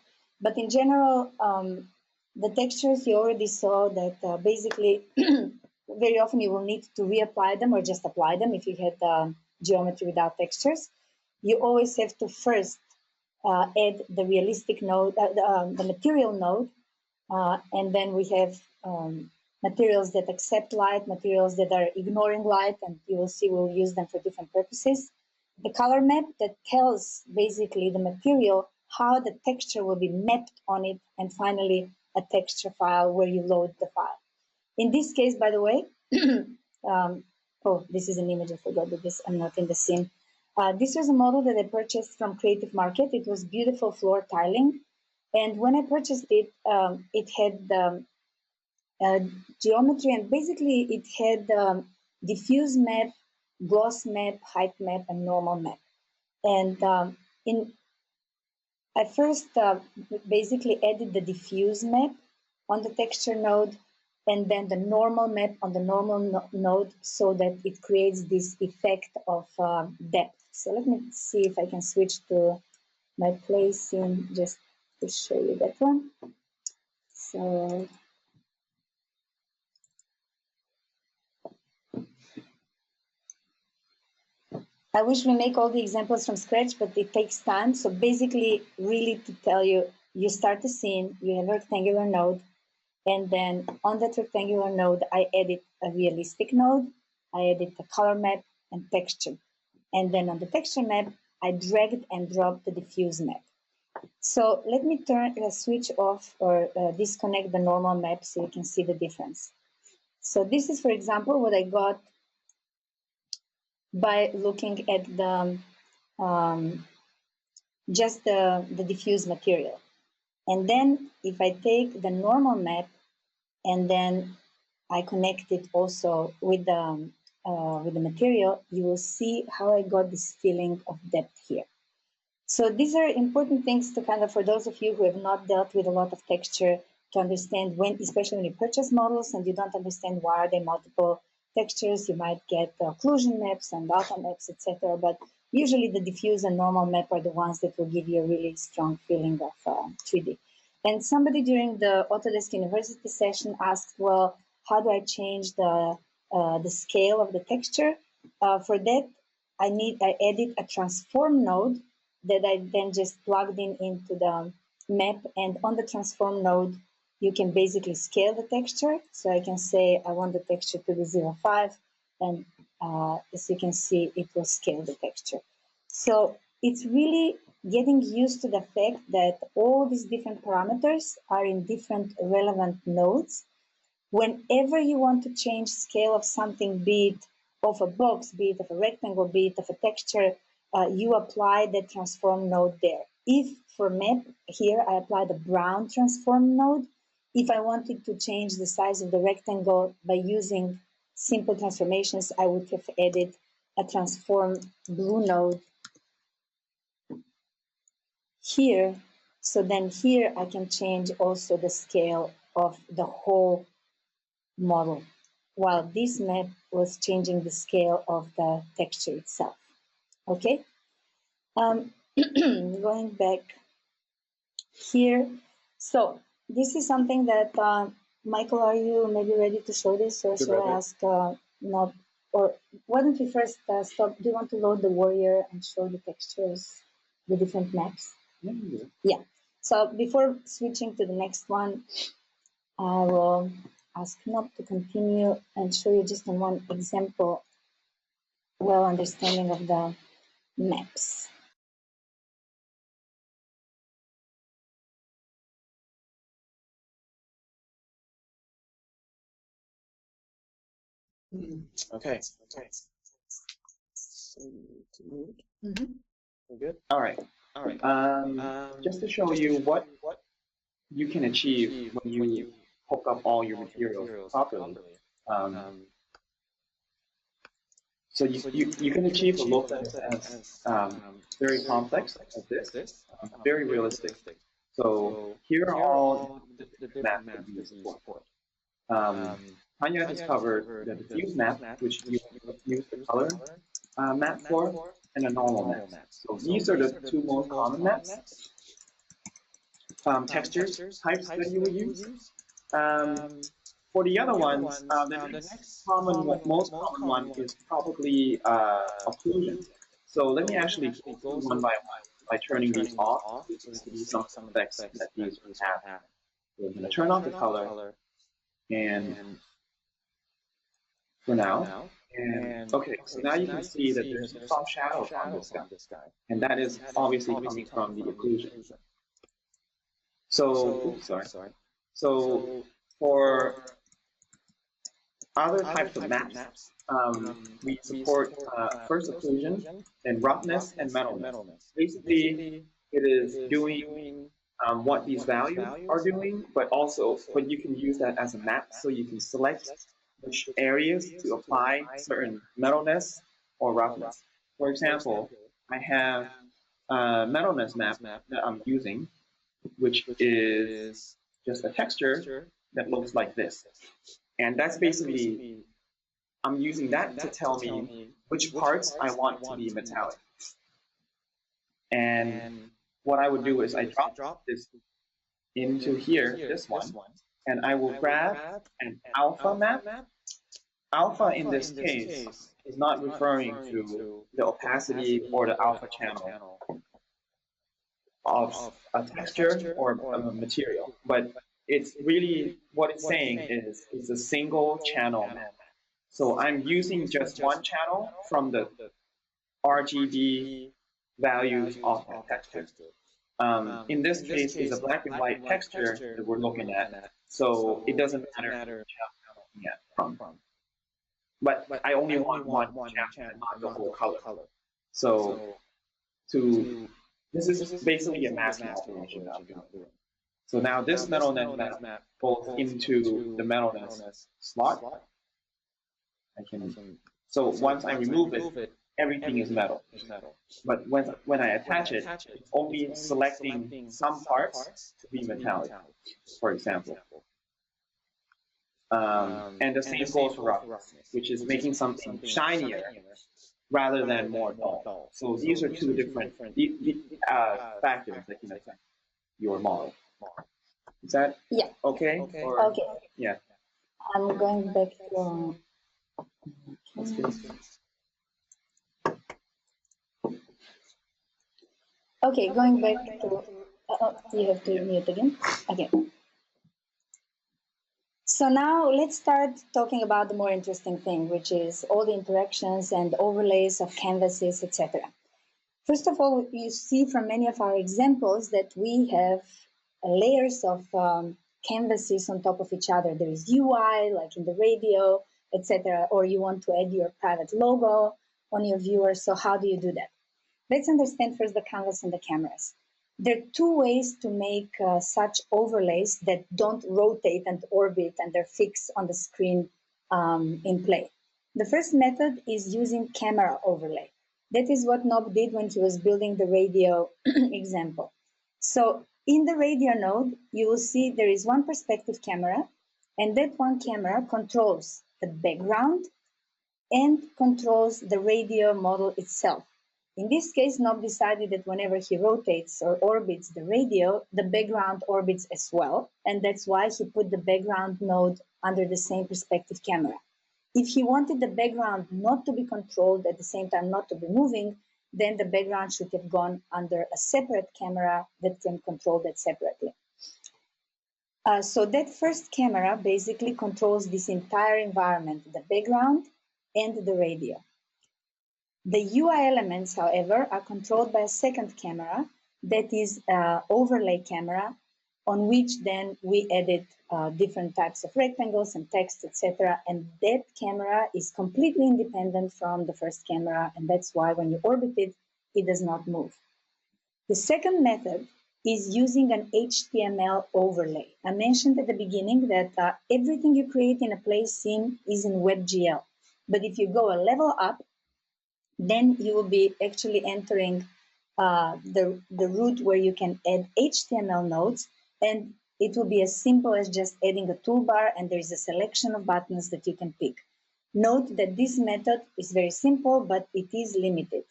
But in general, the textures you already saw that basically very often you will need to reapply them or just apply them if you had geometry without textures. You always have to first add the realistic node, the material node, and then we have materials that accept light, materials that are ignoring light, and you will see we'll use them for different purposes. The color map that tells basically the material how the texture will be mapped on it, and finally a texture file where you load the file. In this case, by the way, oh, this is an image. I forgot that this. I'm not in the scene. This was a model that I purchased from Creative Market. It was beautiful floor tiling, and when I purchased it, it had geometry, and basically it had diffuse map, gloss map, height map, and normal map. And I first basically added the diffuse map on the texture node, and then the normal map on the normal node, so that it creates this effect of depth. So let me see if I can switch to my play scene just to show you that one. So I wish we make all the examples from scratch, but it takes time. So basically, really to tell you, you start a scene, you have a rectangular node, and then on that rectangular node, I edit a realistic node, I edit the color map and texture. And then on the texture map, I dragged and dropped the diffuse map. So let me switch off or disconnect the normal map so you can see the difference. So this is, for example, what I got by looking at the just the diffuse material. And then if I take the normal map and then I connect it also with the material, you will see how I got this feeling of depth here. So these are important things to kind of, for those of you who have not dealt with a lot of texture, to understand when, especially when you purchase models and you don't understand why are there multiple textures, you might get occlusion maps and alpha maps, etc. But usually the diffuse and normal map are the ones that will give you a really strong feeling of 3D. And somebody during the Autodesk University session asked, well, how do I change the scale of the texture? For that, I added a transform node that I then just plugged into the map. And on the transform node, you can basically scale the texture. So I can say I want the texture to be 0.5, and as you can see, it will scale the texture. So it's really getting used to the fact that all these different parameters are in different relevant nodes. Whenever you want to change scale of something, be it of a box, be it of a rectangle, be it of a texture, you apply the transform node there. If for map here, I apply the brown transform node. If I wanted to change the size of the rectangle by using simple transformations, I would have added a transform blue node here. So then here I can change also the scale of the whole model, while this map was changing the scale of the texture itself. Okay, going back here. So this is something that Michael, are you maybe ready to show this, or should I ask? No, or why don't we first stop? Do you want to load the warrior and show the textures, the different maps? Yeah. So before switching to the next one, I will ask Knob to continue and show you just in one example, well understanding of the maps. Okay. Mm-hmm. We're good? All right. Just to show you what you can achieve when you hook up all your materials properly. So you can achieve a look that is very complex as this, very realistic. So here are all the maps that you support. Tanya has covered the diffuse map, which you use the color map for, and a normal map. So these are the two most common maps. Textures, types that you will use. For the other ones, the next most common one is probably occlusion. So let me actually go through one by one by turning these off, so you can see some effects that these would have. So I'm going to turn off the color, and for now. And okay, so now you can see that there's some shadows on this guy, and that is obviously coming from the occlusion. So, oops, sorry. So for other types of maps, we support first occlusion, then roughness and metalness. Basically, it is doing what these values are doing, but you can use that as a map, so you can select which areas to apply certain metalness or roughness. For example, I have a metalness map that I'm using, which is just a texture that looks like this. And that's basically, I'm using that to tell me which parts I want to be metallic. And what I would do is I drop this into here, this one, and I will grab an alpha map. Alpha in this case is not referring to the opacity or the alpha channel of a texture or a material, but it's really, what it's saying is it's a single channel map. So I'm using just one channel from the RGB values of that texture. In this case, it's a black and white texture that we're looking at, so it doesn't matter which channel I'm looking at from. But I only want one channel, not the whole color. So this is basically a masking operation that I'm doing. So now this metalness map goes into the metalness slot. So once I remove it, everything is metal. But when I attach it, it's only selecting some parts to be metallic, for example. And the same goes for roughness, which is making something shinier rather than more dull. So these are two different factors that can affect your model. Is that okay? Okay. Yeah. I'm going back to. Okay, going back to. You have to mute again. Okay. So now let's start talking about the more interesting thing, which is all the interactions and overlays of canvases, etc. First of all, you see from many of our examples that we have layers of canvases on top of each other. There is UI, like in the radio, etc., or you want to add your private logo on your viewer. So how do you do that? Let's understand first the canvas and the cameras. There are two ways to make such overlays that don't rotate and orbit and they're fixed on the screen in play. The first method is using camera overlay. That is what Nob did when he was building the radio example. So in the radio node, you will see there is one perspective camera, and that one camera controls the background and controls the radio model itself. In this case, Nob decided that whenever he rotates or orbits the radio, the background orbits as well, and that's why he put the background node under the same perspective camera. If he wanted the background not to be controlled, at the same time not to be moving, then the background should have gone under a separate camera that can control that separately. So that first camera basically controls this entire environment, the background and the radio. The UI elements, however, are controlled by a second camera that is an overlay camera on which then we edit different types of rectangles and text, etc. And that camera is completely independent from the first camera, and that's why when you orbit it, it does not move. The second method is using an HTML overlay. I mentioned at the beginning that everything you create in a play scene is in WebGL. But if you go a level up, then you will be actually entering the route where you can add HTML nodes, and it will be as simple as just adding a toolbar, and there is a selection of buttons that you can pick. Note that this method is very simple, but it is limited.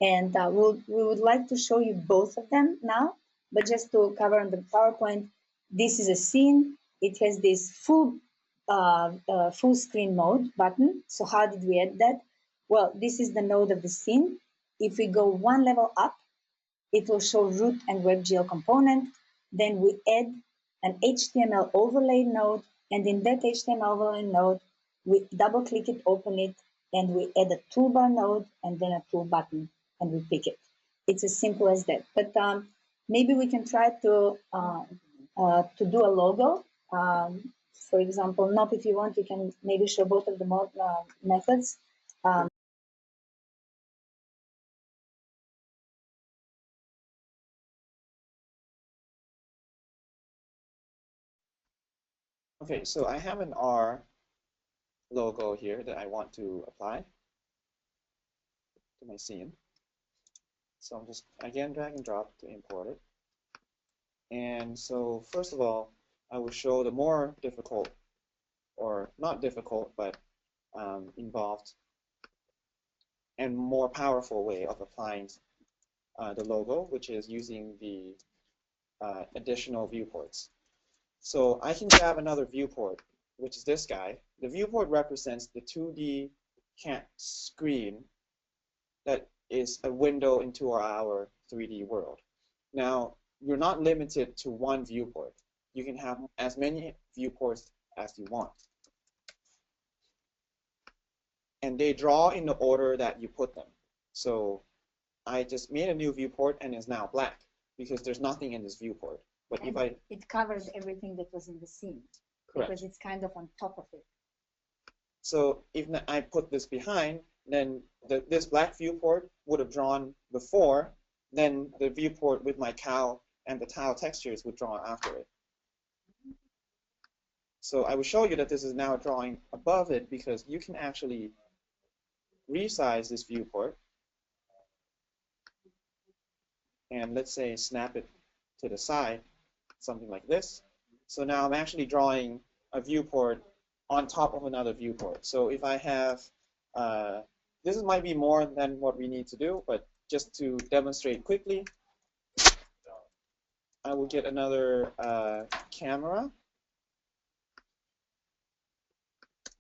And we would like to show you both of them now, but just to cover on the PowerPoint, this is a scene. It has this full screen mode button. So how did we add that? Well, this is the node of the scene. If we go one level up, it will show root and WebGL component. Then we add an HTML overlay node, and in that HTML overlay node, we double click it, open it, and we add a toolbar node and then a tool button, and we pick it. It's as simple as that. But maybe we can try to do a logo For example, NOP, if you want, you can maybe show both of the methods. Okay, so I have an R logo here that I want to apply to my scene. So I'm just, again, drag and drop to import it. And so first of all, I will show the more difficult, or not difficult, but involved and more powerful way of applying the logo, which is using the additional viewports. So I can grab another viewport, which is this guy. The viewport represents the 2D screen that is a window into our 3D world. Now, you're not limited to one viewport. You can have as many viewports as you want. And they draw in the order that you put them. So I just made a new viewport and it's now black because there's nothing in this viewport. But and if it covers everything that was in the scene. Correct. Because it's kind of on top of it. So if I put this behind, then this black viewport would have drawn before, then the viewport with my cow and the tile textures would draw after it. So I will show you that this is now drawing above it because you can actually resize this viewport and let's say snap it to the side, something like this. So now I'm actually drawing a viewport on top of another viewport. So if I have, this might be more than what we need to do, but just to demonstrate quickly, I will get another camera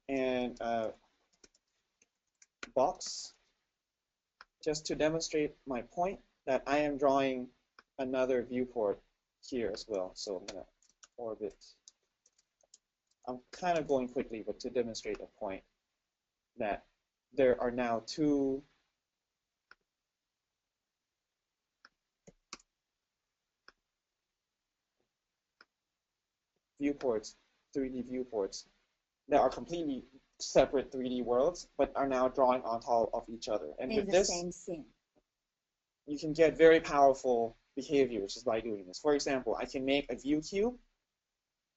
and box just to demonstrate my point that I am drawing another viewport here as well. So I'm going to orbit. I'm kind of going quickly, but to demonstrate a point that there are now two viewports, 3D viewports, that are completely separate 3D worlds, but are now drawing on top of each other. And in with the this, same scene, you can get very powerful behaviors just by doing this. For example, I can make a view cube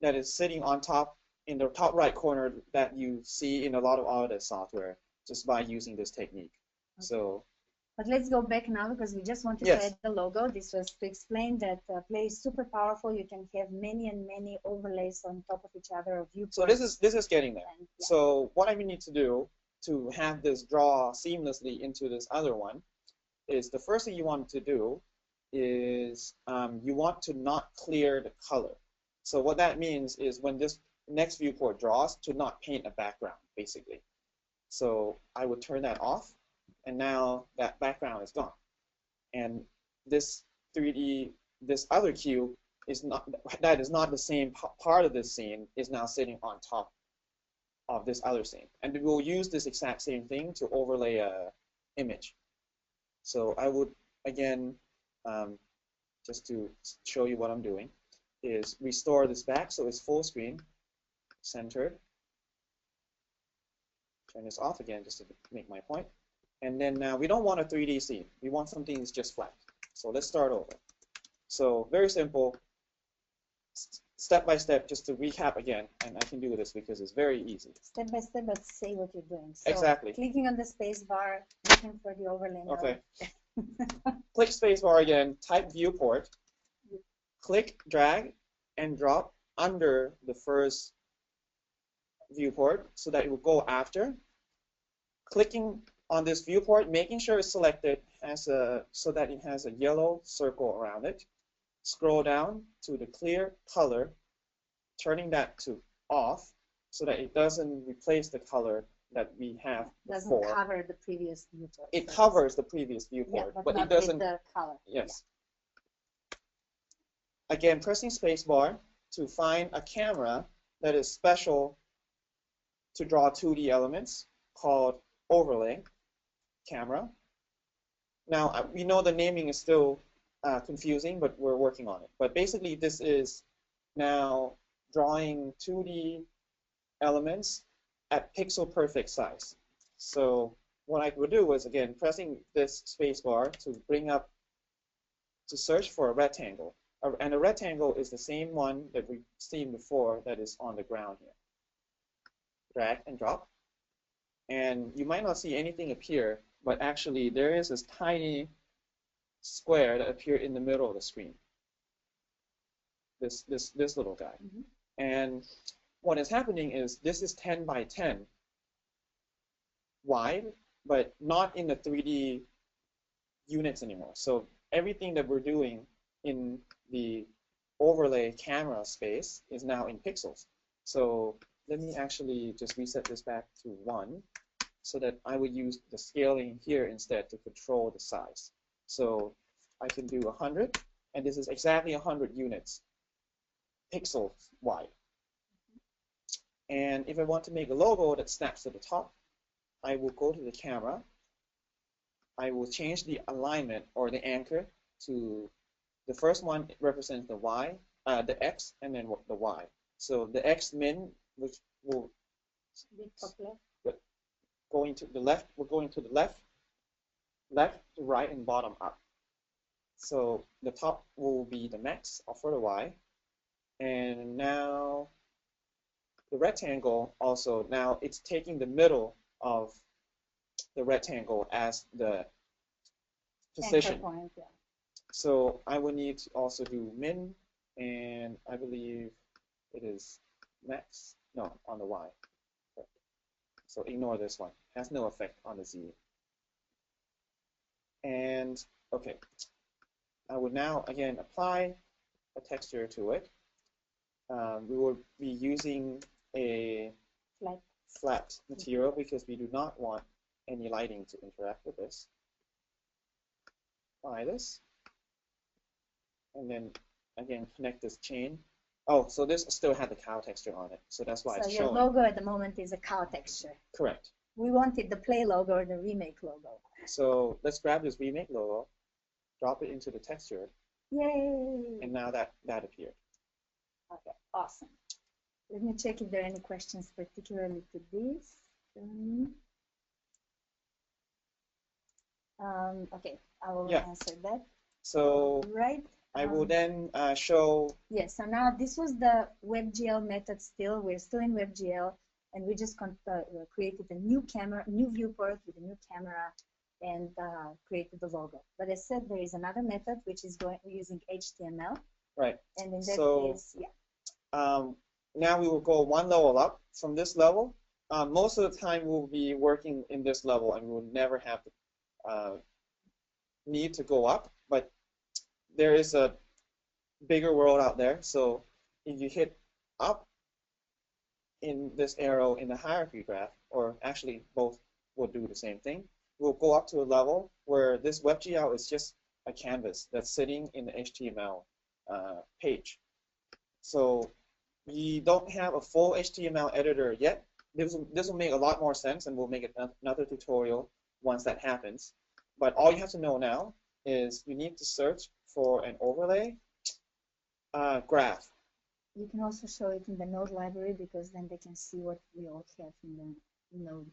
that is sitting on top in the top right corner that you see in a lot of Autodesk software just by using this technique. Okay. So, but let's go back now because we just wanted to add the logo. This was to explain that Play is super powerful. You can have many and many overlays on top of each other of viewports. So this is getting there. And, yeah. So what I need to do to have this draw seamlessly into this other one is the first thing you want to do is you want to not clear the color. So what that means is when this next viewport draws, to not paint a background, basically. So I would turn that off, and now that background is gone. And this 3D, this other cube is not, that is not the same part of this scene, is now sitting on top of this other scene. And we'll use this exact same thing to overlay a image. So I would, again, just to show you what I'm doing, is restore this back so it's full screen, centered. Turn this off again just to make my point. And then now we don't want a 3D scene. We want something that's just flat. So let's start over. So very simple, step by step, just to recap again. And I can do this because it's very easy. Step by step, but say what you're doing. So exactly. Clicking on the space bar, looking for the overlay. Okay. Click space bar again, type viewport, click drag and drop under the first viewport so that it will go after. Clicking on this viewport, making sure it's selected as so that it has a yellow circle around it. Scroll down to the clear color, turning that to off so that it doesn't replace the color that we have before. Doesn't cover the previous viewport. It covers the previous viewport, but it doesn't. With the color. Yes. Yeah. Again, pressing spacebar to find a camera that is special to draw 2D elements called overlay camera. Now, we know the naming is still confusing, but we're working on it. But basically, this is now drawing 2D elements at pixel perfect size. So what I would do was, again, pressing this space bar to bring up, to search for a rectangle. And a rectangle is the same one that we've seen before that is on the ground here. Drag and drop. And you might not see anything appear, but actually there is this tiny square that appeared in the middle of the screen. This little guy. Mm-hmm. And what is happening is this is 10 by 10 wide, but not in the 3D units anymore. So everything that we're doing in the overlay camera space is now in pixels. So let me actually just reset this back to 1 so that I would use the scaling here instead to control the size. So I can do 100, and this is exactly 100 units, pixels wide. And if I want to make a logo that snaps to the top, I will go to the camera. I will change the alignment or the anchor to the first one represents the Y, the X, and then the Y. So the X min, which will going to the left, we're going to the left, to right, and bottom up. So the top will be the max for the Y, and now the rectangle also, now it's taking the middle of the rectangle as the position. Point, yeah. So I will need to also do min, and I believe it is max, no, on the Y. So ignore this one, it has no effect on the Z. And okay, I would now again apply a texture to it. We will be using a flat material because we do not want any lighting to interact with this. Apply this, and then again connect this chain. Oh, so this still had the cow texture on it, so that's why it's showing. So your logo at the moment is a cow texture. Correct. We wanted the Play logo or the ReMake logo. So let's grab this ReMake logo, drop it into the texture. Yay! And now that appeared. Okay, awesome. Let me check if there are any questions particularly to this. Okay, I will answer that. So right. I will then show. Yes, so now this was the WebGL method still. We're still in WebGL, and we just created a new camera, new viewport with a new camera, and created the logo. But as I said, there is another method which is using HTML. Right. And in that case, yeah. Now we will go one level up from this level. Most of the time we'll be working in this level, and we will never have the need to go up. But there is a bigger world out there. So if you hit up in this arrow in the hierarchy graph, or actually both will do the same thing, we'll go up to a level where this WebGL is just a canvas that's sitting in the HTML page. So we don't have a full HTML editor yet. This will make a lot more sense, and we'll make another tutorial once that happens. But all you have to know now is you need to search for an overlay graph. You can also show it in the node library because then they can see what we all have in the node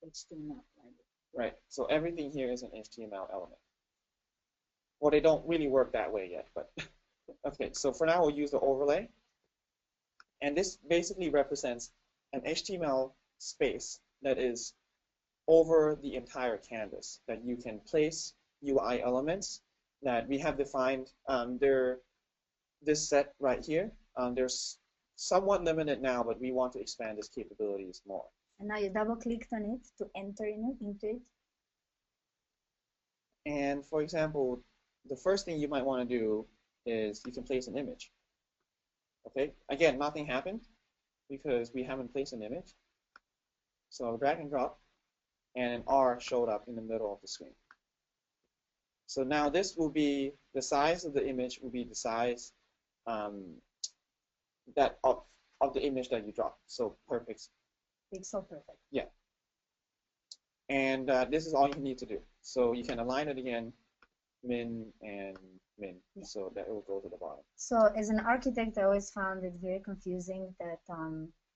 HTML library. Right, so everything here is an HTML element. Well, they don't really work that way yet, but okay, so for now we'll use the overlay. And this basically represents an HTML space that is over the entire canvas that you can place UI elements that we have defined. They're this set right here. There's somewhat limited now, but we want to expand its capabilities more. And now you double-clicked on it to enter into it. And for example, the first thing you might want to do is you can place an image. Okay, again, nothing happened because we haven't placed an image. So drag and drop, and an R showed up in the middle of the screen. So now this will be, the size of the image will be the size that of the image that you dropped. So perfect. Pixel perfect. Yeah. And this is all you need to do. So you can align it again, min and min, so that it will go to the bottom. So as an architect, I always found it very confusing that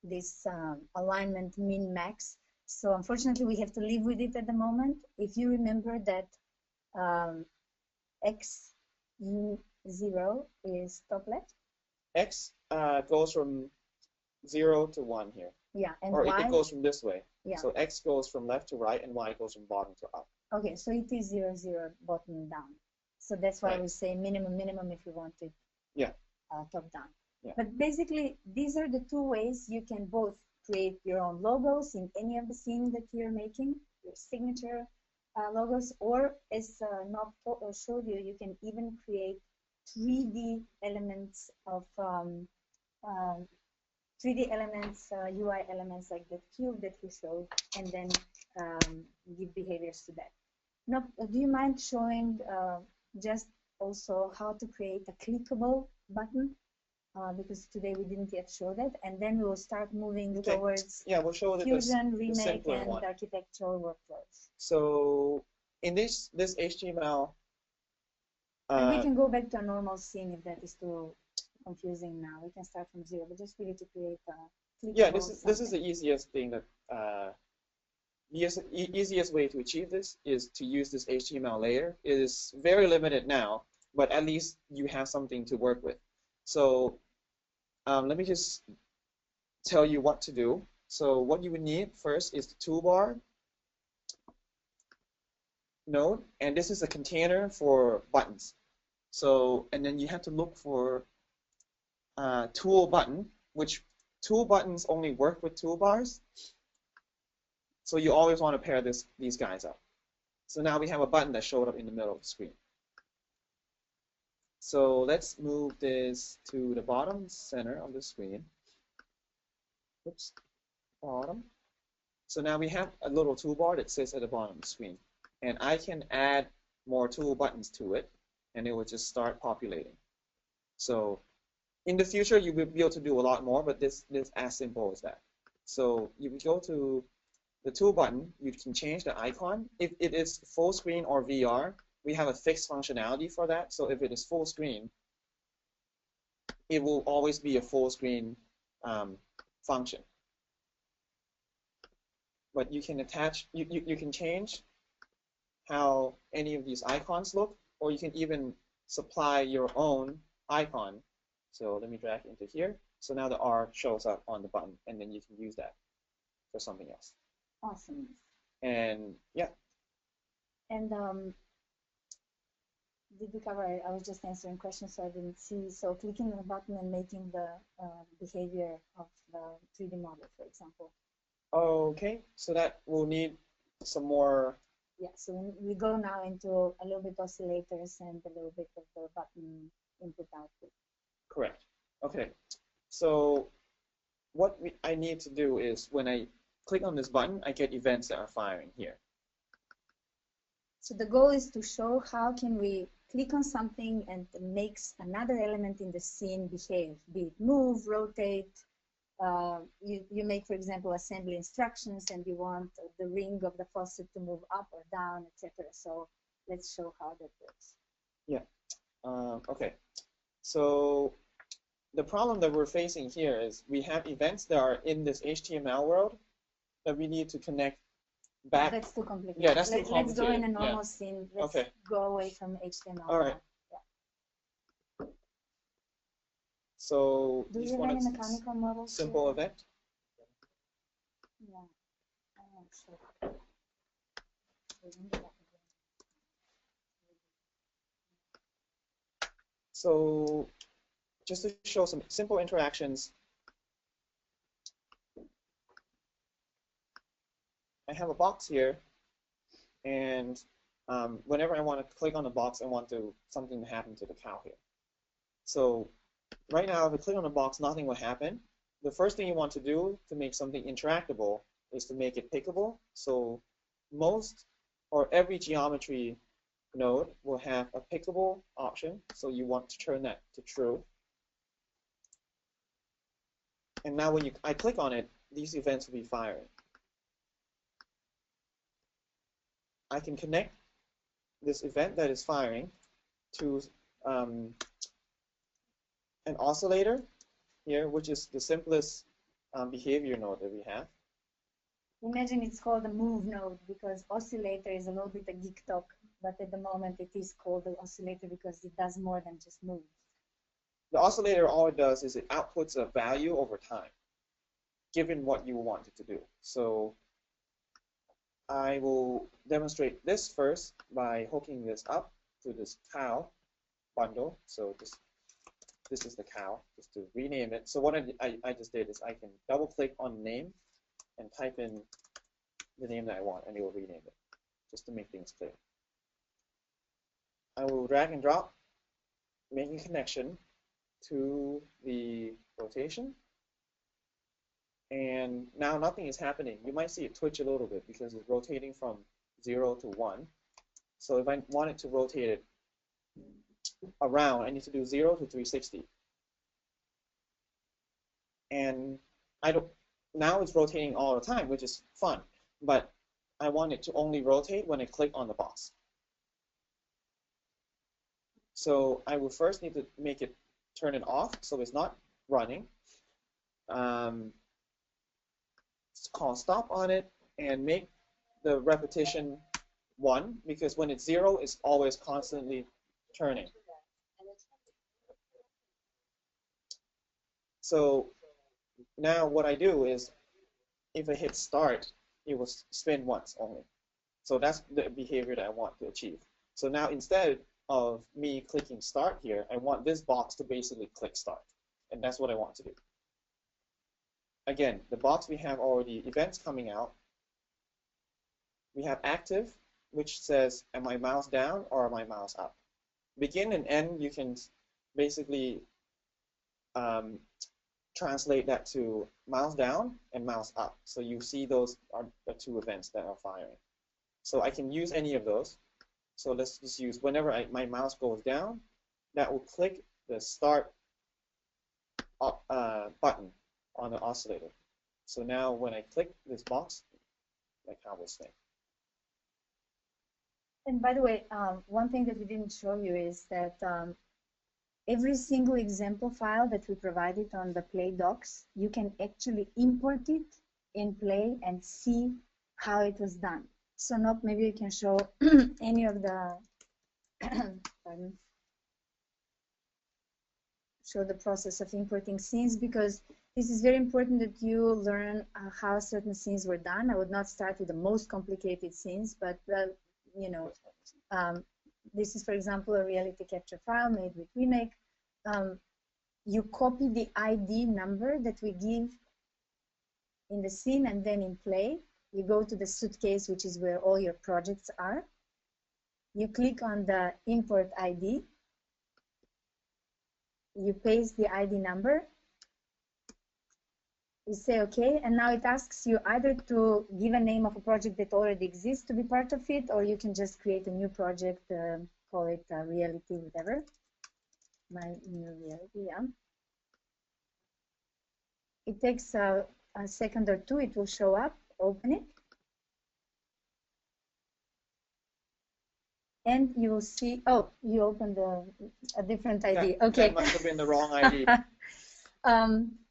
this alignment min max. So unfortunately, we have to live with it at the moment. If you remember that x0 is top left. X goes from 0 to 1 here. Yeah, and or y? It goes from this way. Yeah. So X goes from left to right, and Y goes from bottom to up. Okay, so it is 0, 0, bottom down. So that's why we say minimum, minimum if you want it top down. Yeah. But basically, these are the two ways you can both create your own logos in any of the scenes that you're making, your signature logos, or as Nob showed you, you can even create 3D elements of 3D elements, UI elements like the cube that he showed, and then give behaviors to that. Now, do you mind showing just also how to create a clickable button? Because today we didn't yet show that, and then we will start moving towards we'll show Fusion, ReMake, and architectural workflows. So in this HTML, and we can go back to a normal scene if that is too confusing now. We can start from 0, but just really to create a clickable this is the easiest thing that easiest way to achieve this is to use this HTML layer. It is very limited now, but at least you have something to work with. So let me just tell you what to do. So what you would need first is the toolbar node, and this is a container for buttons. So, and then you have to look for tool button, which tool buttons only work with toolbars. So you always want to pair these guys up. So now we have a button that showed up in the middle of the screen. So let's move this to the bottom center of the screen. Oops, bottom. So now we have a little toolbar that sits at the bottom of the screen. And I can add more tool buttons to it, and it will just start populating. So in the future, you will be able to do a lot more, but this is as simple as that. So you would go to the tool button, you can change the icon. If it is full screen or VR, we have a fixed functionality for that. So if it is full screen, it will always be a full screen function. But you can attach, you can change how any of these icons look, or you can even supply your own icon. So let me drag into here. So now the R shows up on the button, and then you can use that for something else. Awesome. And yeah. And did we cover? I was just answering questions, so I didn't see. So clicking on the button and making the behavior of the 3D model, for example. Okay, so that will need some more. Yeah, so we go now into a little bit oscillators and a little bit of the button input output. Correct. Okay, so what I need to do is when I click on this button, I get events that are firing here. So the goal is to show how can we click on something and it makes another element in the scene behave, be it move, rotate. You make, for example, assembly instructions and you want the ring of the faucet to move up or down, etc. So let's show how that works. Yeah. Okay. So the problem that we're facing here is we have events that are in this HTML world that we need to connect back. That's too complicated. Yeah, that's too complicated. Let's go in a normal scene. Let's go away from HTML. All right. Yeah. So do you have any mechanical models? Simple event? Yeah, I'm not sure. So just to show some simple interactions, I have a box here, and whenever I want to click on the box, I want something to happen to the cow here. So right now, if I click on the box, nothing will happen. The first thing you want to do to make something interactable is to make it pickable. So most or every geometry node will have a pickable option. So you want to turn that to true. And now when I click on it, these events will be firing. I can connect this event that is firing to an oscillator here, which is the simplest behavior node that we have. Imagine it's called a move node because oscillator is a little bit a geek talk, but at the moment it is called the oscillator because it does more than just move. The oscillator, all it does is it outputs a value over time, given what you want it to do. So I will demonstrate this first by hooking this up to this cow bundle. So this is the cow, just to rename it. So what I just did is I can double click on name and type in the name that I want, and it will rename it, just to make things clear. I will drag and drop, making connection to the rotation. And now nothing is happening. You might see it twitch a little bit because it's rotating from 0 to 1. So if I wanted to rotate it around, I need to do 0 to 360. And now it's rotating all the time, which is fun. But I want it to only rotate when I click on the box. So I will first need to make it turn it off so it's not running. Call stop on it and make the repetition 1, because when it's 0, it's always constantly turning. So now what I do is, if I hit start, it will spin once only. So that's the behavior that I want to achieve. So now instead of me clicking start here, I want this box to basically click start. And that's what I want to do. Again, the box, we have already events coming out. We have active, which says, am I mouse down or am I mouse up? Begin and end, you can basically translate that to mouse down and mouse up. So you see those are the two events that are firing. So I can use any of those. So let's just use, whenever my mouse goes down, that will click the start button on the oscillator. So now when I click this box, my cow will swing. And by the way, one thing that we didn't show you is that every single example file that we provided on the Play docs, you can actually import it in Play and see how it was done. So not maybe you can show any of the pardon, show the process of importing scenes, because this is very important that you learn how certain scenes were done. I would not start with the most complicated scenes, but you know, this is, for example, a reality capture file made with ReMake. You copy the ID number that we give in the scene, and then in Play, you go to the suitcase, which is where all your projects are. You click on the import ID. You paste the ID number. You say OK, and now it asks you either to give a name of a project that already exists to be part of it, or you can just create a new project, call it reality, whatever. My new reality, yeah. It takes a second or two, it will show up, open it. And you will see, oh, you opened a different ID. Okay. That must have been the wrong ID.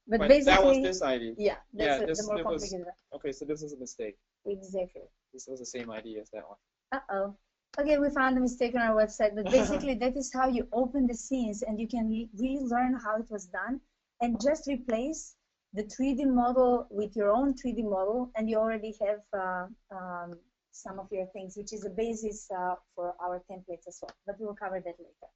But basically, that was this ID. Yeah, that's yeah, the more complicated one. Okay, so this is a mistake. Exactly. This was the same ID as that one. Uh-oh. Okay, we found a mistake on our website, but basically that is how you open the scenes, and you can really learn how it was done, and just replace the 3D model with your own 3D model, and you already have some of your things, which is the basis for our templates as well. But we will cover that later.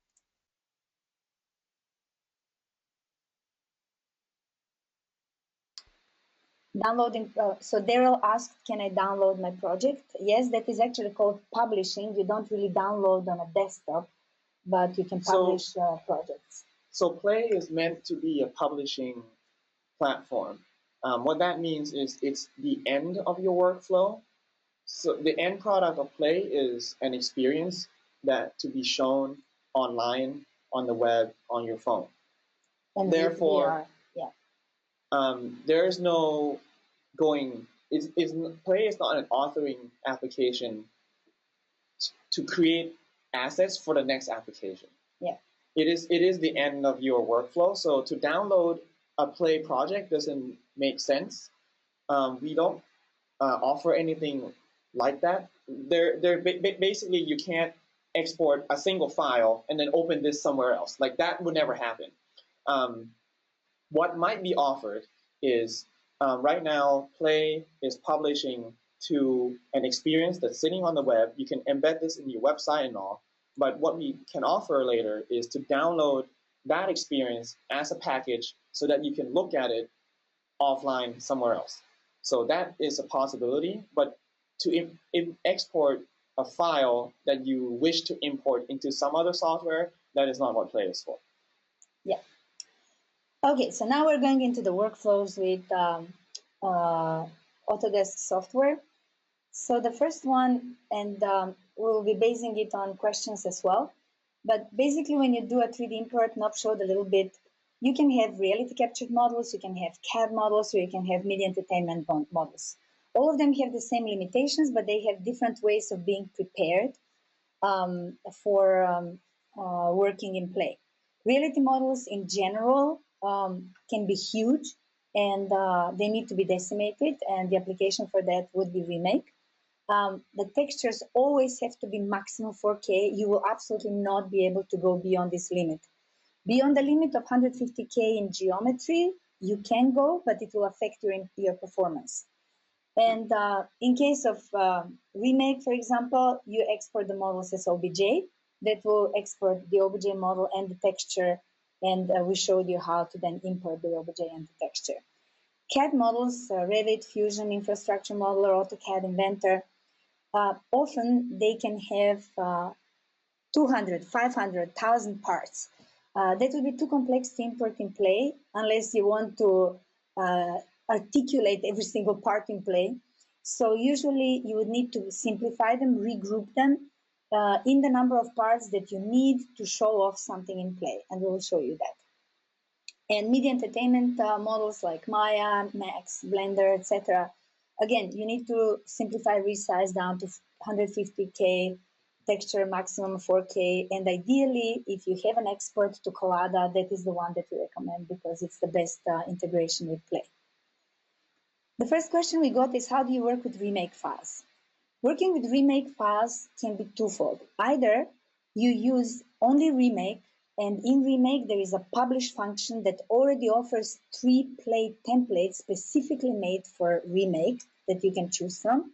Downloading, so Daryl asked, can I download my project? Yes, that is actually called publishing. You don't really download on a desktop, but you can publish projects. So Play is meant to be a publishing platform. What that means is it's the end of your workflow. So the end product of Play is an experience that to be shown online, on the web, on your phone. And therefore, there is no going. Play is not an authoring application to create assets for the next application. Yeah. It is the end of your workflow. So to download a play project doesn't make sense. We don't offer anything like that. Basically you can't export a single file and then open this somewhere else. Like that would never happen. Um, what might be offered is right now Play is publishing to an experience that's sitting on the web. You can embed this in your website and all. But what we can offer later is to download that experience as a package so that you can look at it offline somewhere else. So that is a possibility. But to export a file that you wish to import into some other software, that is not what Play is for. Yeah. Okay, so now we're going into the workflows with Autodesk software. So the first one, and we'll be basing it on questions as well, but basically when you do a 3D import, Nob showed a little bit, you can have reality captured models, you can have CAD models, or you can have media entertainment models. All of them have the same limitations, but they have different ways of being prepared for working in Play. Reality models in general can be huge, and they need to be decimated, and the application for that would be ReMake. The textures always have to be maximum 4K. You will absolutely not be able to go beyond this limit. Beyond the limit of 150K in geometry, you can go, but it will affect your performance. And in case of ReMake, for example, you export the models as OBJ. That will export the OBJ model and the texture, and we showed you how to then import the OBJ and the texture. CAD models, Revit, Fusion, Infrastructure Modeler, AutoCAD Inventor, often they can have 200, 500, 1,000 parts. That would be too complex to import in Play unless you want to articulate every single part in Play. So usually you would need to simplify them, regroup them in the number of parts that you need to show off something in Play, and we will show you that. And media entertainment models like Maya, Max, Blender, etc. Again, you need to simplify, resize down to 150K, texture maximum 4K, and ideally, if you have an export to Collada, that is the one that we recommend because it's the best integration with Play. The first question we got is, how do you work with ReMake files? Working with ReMake files can be twofold. Either you use only ReMake, and in ReMake there is a publish function that already offers 3 Play templates specifically made for ReMake that you can choose from.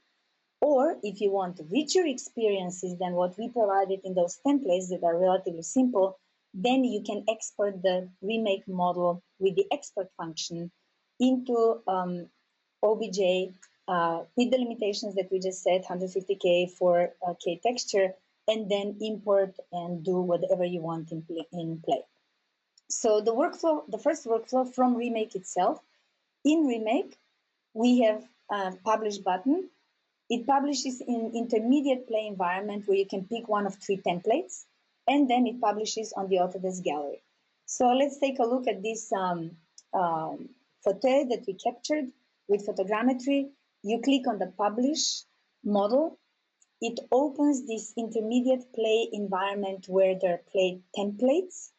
Or if you want richer experiences than what we provided in those templates that are relatively simple, then you can export the ReMake model with the export function into OBJ with the limitations that we just said, 150K, 4K texture, and then import and do whatever you want in Play. So the workflow, the first workflow from ReMake itself, in ReMake, we have a publish button. It publishes in intermediate Play environment where you can pick one of 3 templates, and then it publishes on the Autodesk gallery. So let's take a look at this photo that we captured with photogrammetry. You click on the publish model. It opens this intermediate Play environment where there are Play templates.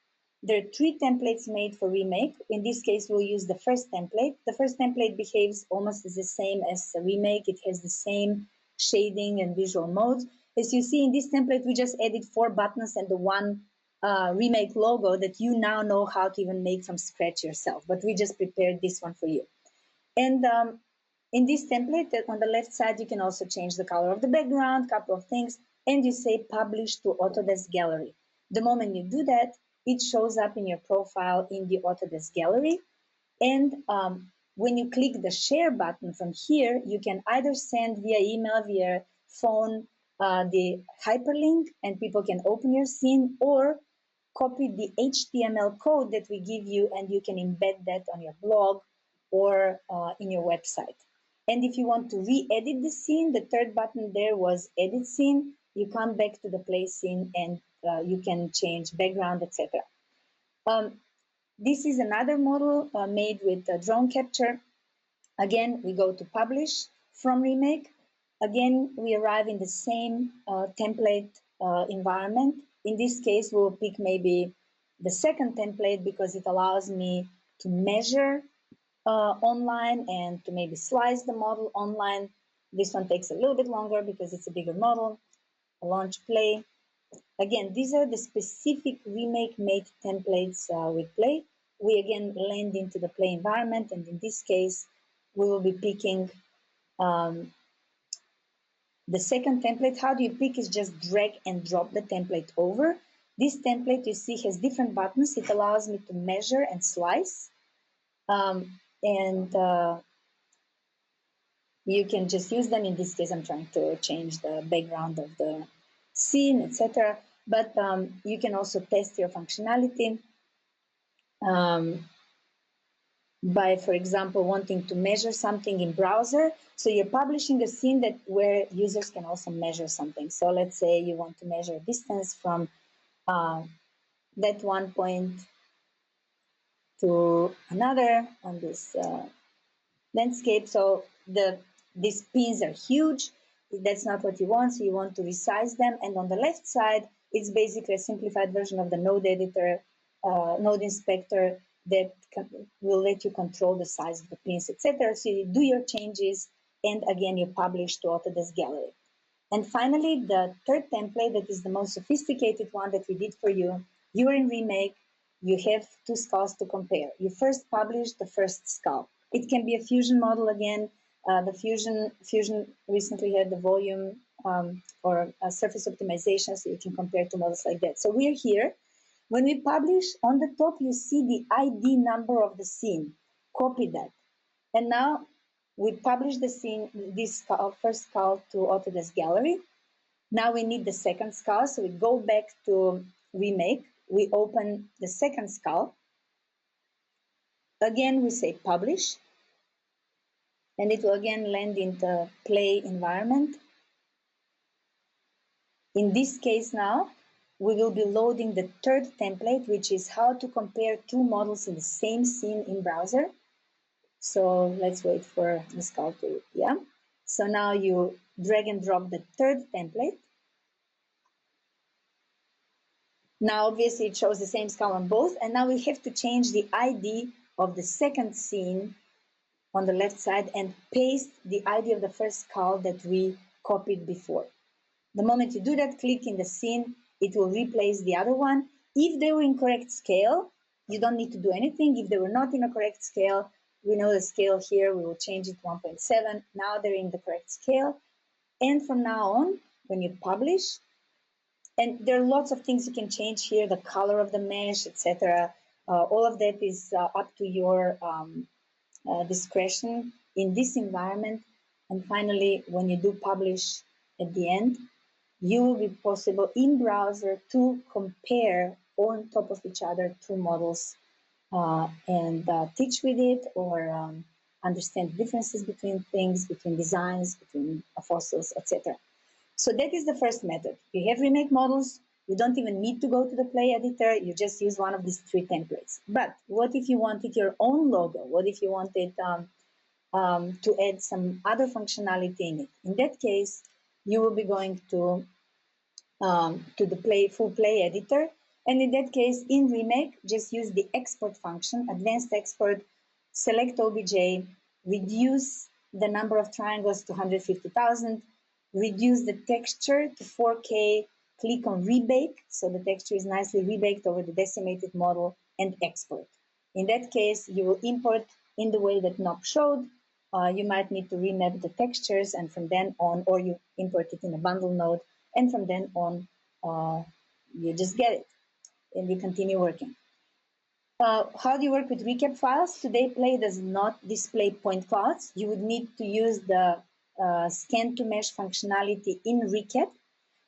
There are 3 templates made for ReMake. In this case, we'll use the first template. The first template behaves almost as the same as ReMake. It has the same shading and visual modes. As you see in this template, we just added 4 buttons and the one ReMake logo that you now know how to even make from scratch yourself. But we just prepared this one for you. And in this template, on the left side, you can also change the color of the background, couple of things, and you say publish to Autodesk Gallery. The moment you do that, it shows up in your profile in the Autodesk Gallery. And when you click the share button from here, you can either send via email, via phone, the hyperlink, and people can open your scene, or copy the HTML code that we give you, and you can embed that on your blog or in your website. And if you want to re-edit the scene, the third button there was edit scene. You come back to the Play scene and you can change background, etc. This is another model made with drone capture. Again, we go to publish from ReMake. Again, we arrive in the same template environment. In this case, we'll pick maybe the second template because it allows me to measure online and to maybe slice the model online. This one takes a little bit longer because it's a bigger model. Launch Play. Again, these are the specific remake made templates with Play. We again land into the Play environment, and in this case, we will be picking the second template. How do you pick is just drag and drop the template over. This template you see has different buttons. It allows me to measure and slice. You can just use them. In this case, I'm trying to change the background of the scene, etc. But you can also test your functionality by, for example, wanting to measure something in browser. So you're publishing a scene that where users can also measure something. So let's say you want to measure distance from that one point to another on this landscape. So these pins are huge. That's not what you want, so you want to resize them. And on the left side, it's basically a simplified version of the node editor, node inspector that will let you control the size of the pins, etc. So you do your changes, and again, you publish to Autodesk Gallery. And finally, the third template, that is the most sophisticated one that we did for you. You're in Remake, you have two skulls to compare. You first publish the first skull. It can be a fusion model again. The fusion recently had the volume or a surface optimization, so you can compare two models like that. So we're here. When we publish, on the top you see the ID number of the scene. Copy that. And now we publish the scene, this skull, first skull, to Autodesk Gallery. Now we need the second skull, so we go back to Remake. We open the second skull. Again, we say publish. And it will again land in the Play environment. In this case now, we will be loading the third template, which is how to compare two models in the same scene in browser. So let's wait for the skull to, yeah. So now you drag and drop the third template. Now obviously it shows the same skull on both, and now we have to change the ID of the second scene on the left side and paste the ID of the first skull that we copied before. The moment you do that, click in the scene, it will replace the other one. If they were in correct scale, you don't need to do anything. If they were not in a correct scale, we know the scale here, we will change it to 1.7. Now they're in the correct scale. And from now on, when you publish, and there are lots of things you can change here, the color of the mesh, etc. All of that is up to your discretion in this environment. And finally, when you do publish at the end, you will be possible in browser to compare on top of each other two models and teach with it or understand differences between things, between designs, between fossils, etc. So that is the first method. You have remake models. You don't even need to go to the Play editor. You just use one of these three templates. But what if you wanted your own logo? What if you wanted to add some other functionality in it? In that case, you will be going to the full Play editor. And in that case, in Remake, just use the export function, advanced export, select OBJ, reduce the number of triangles to 150,000, reduce the texture to 4K, click on rebake, so the texture is nicely rebaked over the decimated model, and export. In that case, you will import in the way that Nob showed. You might need to remap the textures, and from then on, or you import it in a bundle node, and from then on, you just get it, and you continue working. How do you work with recap files? Today, Play does not display point clouds. You would need to use the scan to mesh functionality in recap.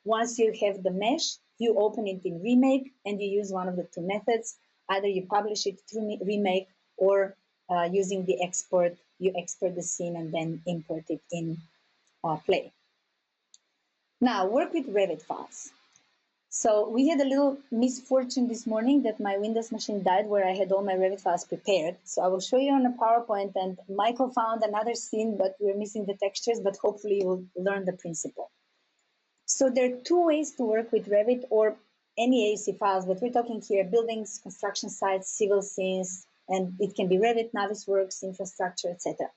Once you have the mesh, you open it in Remake, and you use one of the two methods. Either you publish it through Remake, or using the export, you export the scene and then import it in Play. Now, work with Revit files. So we had a little misfortune this morning that my Windows machine died where I had all my Revit files prepared. So I will show you on a PowerPoint, and Michael found another scene, but we're missing the textures, but hopefully you'll learn the principle. So there are two ways to work with Revit or any AEC files, but we're talking here buildings, construction sites, civil scenes, And it can be Revit, Navisworks, infrastructure, etc.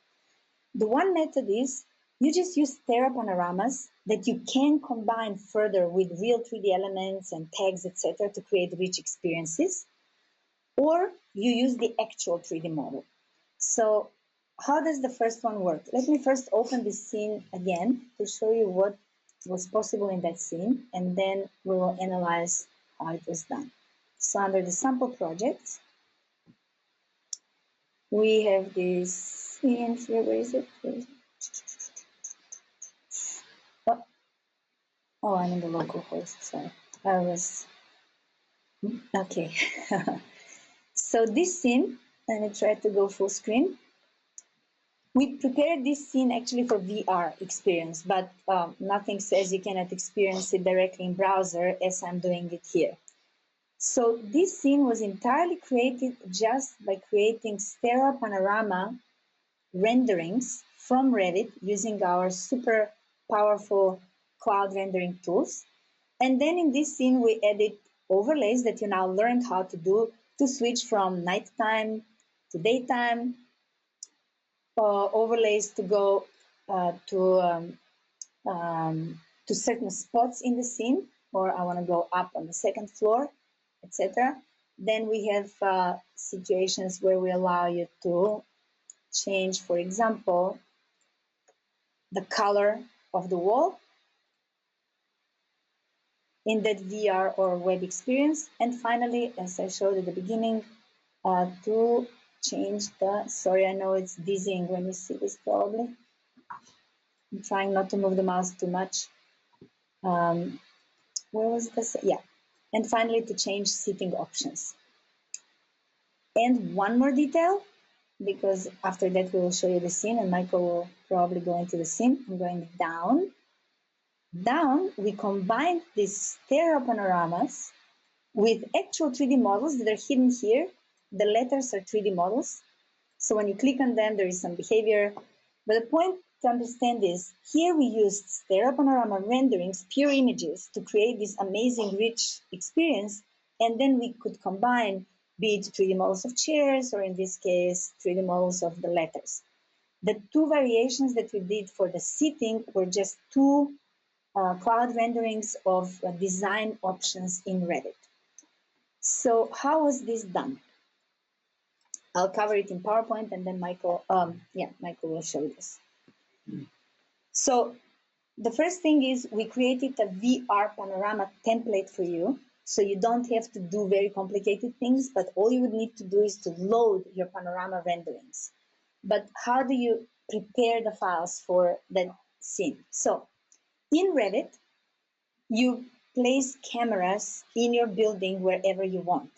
The one method is you just use Terra panoramas that you can combine further with real 3D elements and tags, etc., to create rich experiences, or you use the actual 3D model. So how does the first one work? Let me first open this scene again to show you what was possible in that scene, and then we will analyze how it was done. So under the sample projects, we have this scene here. Where is it? Oh, I'm in the local host, sorry. I was, okay. So this scene, let me try to go full screen. We prepared this scene actually for VR experience, but nothing says you cannot experience it directly in browser as I'm doing it here. So this scene was entirely created just by creating Stereo Panorama renderings from Revit using our super powerful cloud rendering tools. And then in this scene, we added overlays that you now learned how to do to switch from nighttime to daytime, overlays to go to certain spots in the scene, or I want to go up on the second floor, etc. Then we have situations where we allow you to change, for example, the color of the wall in that VR or web experience. And finally, as I showed at the beginning, to change the, sorry, I know it's dizzying when you see this probably. I'm trying not to move the mouse too much. Where was this? Yeah. And finally, to change seating options. And one more detail, because after that we will show you the scene and Michael will probably go into the scene. I'm going down. Down, we combined these stereo panoramas with actual 3D models that are hidden here. The letters are 3D models. So when you click on them, there is some behavior. But the point to understand is, here we used stereo panorama renderings, pure images, to create this amazing, rich experience. And then we could combine, be it 3D models of chairs, or in this case, 3D models of the letters. The two variations that we did for the seating were just two cloud renderings of design options in Revit. So how was this done? I'll cover it in PowerPoint, and then Michael will show this. So the first thing is we created a VR panorama template for you, so you don't have to do very complicated things, but all you would need to do is to load your panorama renderings. But how do you prepare the files for that scene? So in Revit, you place cameras in your building wherever you want.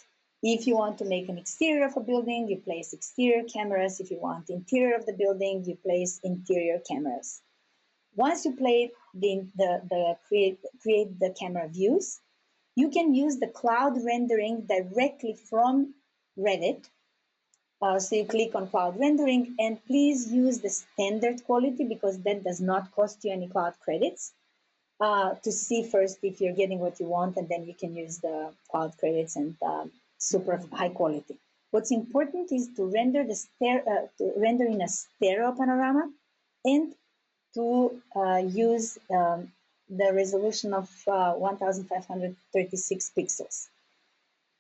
If you want to make an exterior of a building, you place exterior cameras. If you want interior of the building, you place interior cameras. Once you create the camera views, you can use the cloud rendering directly from Revit. So you click on cloud rendering, and please use the standard quality because that does not cost you any cloud credits. To see first if you're getting what you want, and then you can use the cloud credits and super high quality. What's important is to render in a stereo panorama, and to use the resolution of 1536 pixels.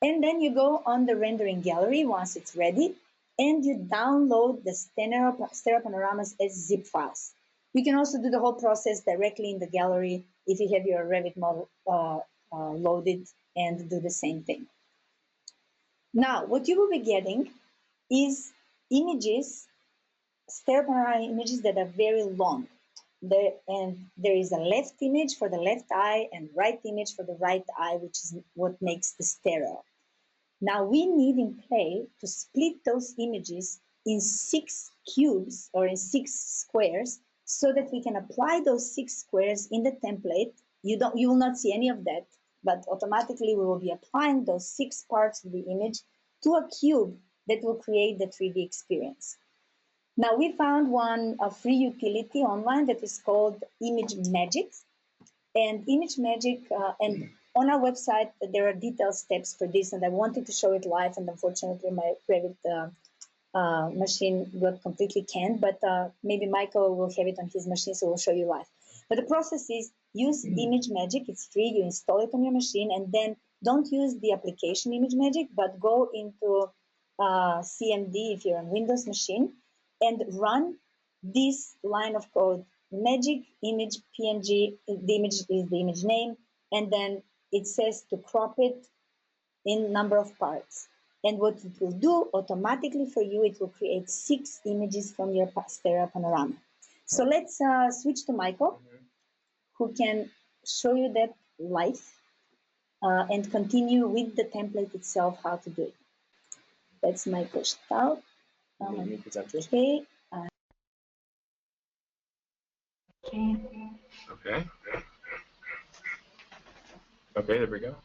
And then you go on the rendering gallery once it's ready, and you download the stereo panoramas as zip files. You can also do the whole process directly in the gallery if you have your Revit model loaded, and do the same thing. Now, what you will be getting is images, stereo panorama images that are very long. And there is a left image for the left eye and right image for the right eye, which is what makes the stereo. Now we need in Play to split those images in 6 cubes or in 6 squares, so that we can apply those 6 squares in the template. You will not see any of that, but automatically we will be applying those 6 parts of the image to a cube that will create the 3D experience. Now we found a free utility online that is called Image Magic. And Image Magic, and on our website, there are detailed steps for this, and I wanted to show it live, and unfortunately my Revit machine got completely canned, but maybe Michael will have it on his machine, so we'll show you live. But the process is use ImageMagick. It's free. You install it on your machine, and then don't use the application ImageMagick, but go into CMD if you're on Windows machine and run this line of code: magic image PNG. The image is the image name, and then it says to crop it in number of parts. And what it will do automatically for you, it will create 6 images from your stereo panorama. So let's switch to Michael, who can show you that live and continue with the template itself, how to do it. That's Michael Stahl. Okay. Okay. Okay, there we go.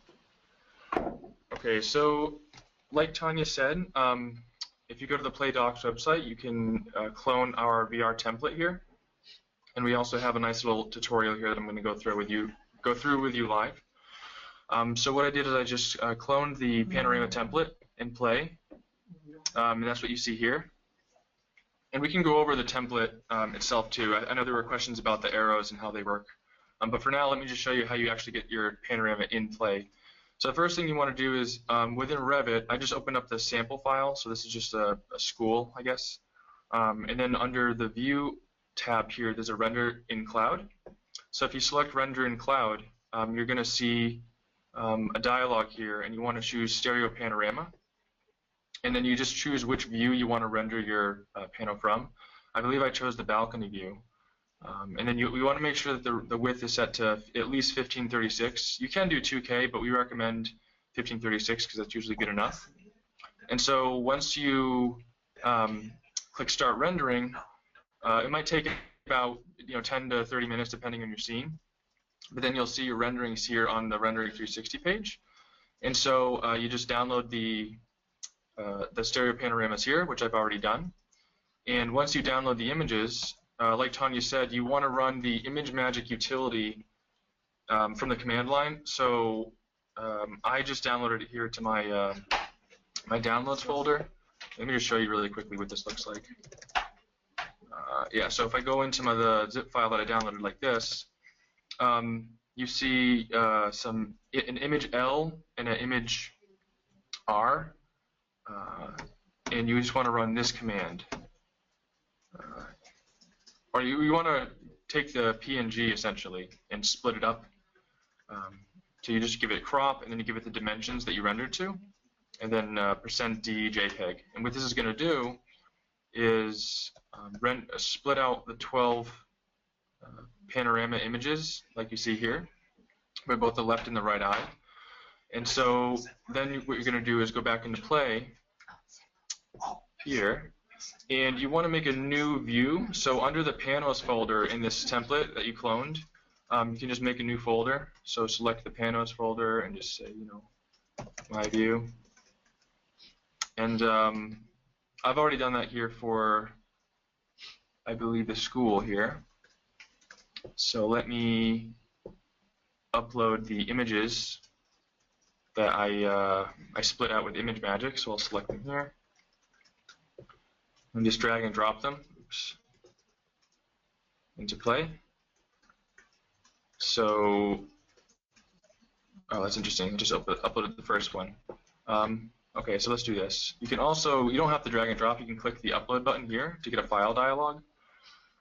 Okay, so like Tanya said, if you go to the PlayDocs website, you can clone our VR template here, and we also have a nice little tutorial here that I'm going to go through with you live. So what I did is I just cloned the panorama template in Play, and that's what you see here. And we can go over the template itself too. I know there were questions about the arrows and how they work, but for now, let me just show you how you actually get your panorama in Play. So the first thing you want to do is, within Revit, I just opened up the sample file, so this is just a school, I guess. And then under the View tab here, there's a Render in Cloud. So if you select Render in Cloud, you're going to see a dialog here, and you want to choose Stereo Panorama. And then you just choose which view you want to render your panel from. I believe I chose the balcony view. And then we want to make sure that the width is set to at least 1536. You can do 2K, but we recommend 1536 because that's usually good enough. And so once you click Start Rendering, it might take about 10 to 30 minutes depending on your scene. But then you'll see your renderings here on the Rendering 360 page. And so you just download the stereo panoramas here, which I've already done. And once you download the images, like Tanya said, you want to run the ImageMagick utility from the command line. So I just downloaded it here to my my downloads folder. Let me just show you really quickly what this looks like. Yeah, so if I go into the zip file that I downloaded like this, you see an image L and an image R, and you just want to run this command. Or you want to take the PNG essentially and split it up. So you just give it crop, and then you give it the dimensions that you rendered to, and then %D JPEG. And what this is going to do is split out the 12 panorama images, like you see here, by both the left and the right eye. And so then what you're going to do is go back into Play here, and you want to make a new view. So under the Panos folder in this template that you cloned, you can just make a new folder. So select the Panos folder and just say, my view. And I've already done that here for, I believe, the school here. So let me upload the images that I split out with ImageMagick. So I'll select them here and just drag and drop them into Play. So, oh, that's interesting. I just uploaded the first one. Okay, so let's do this. You can also, you don't have to drag and drop. You can click the upload button here to get a file dialog.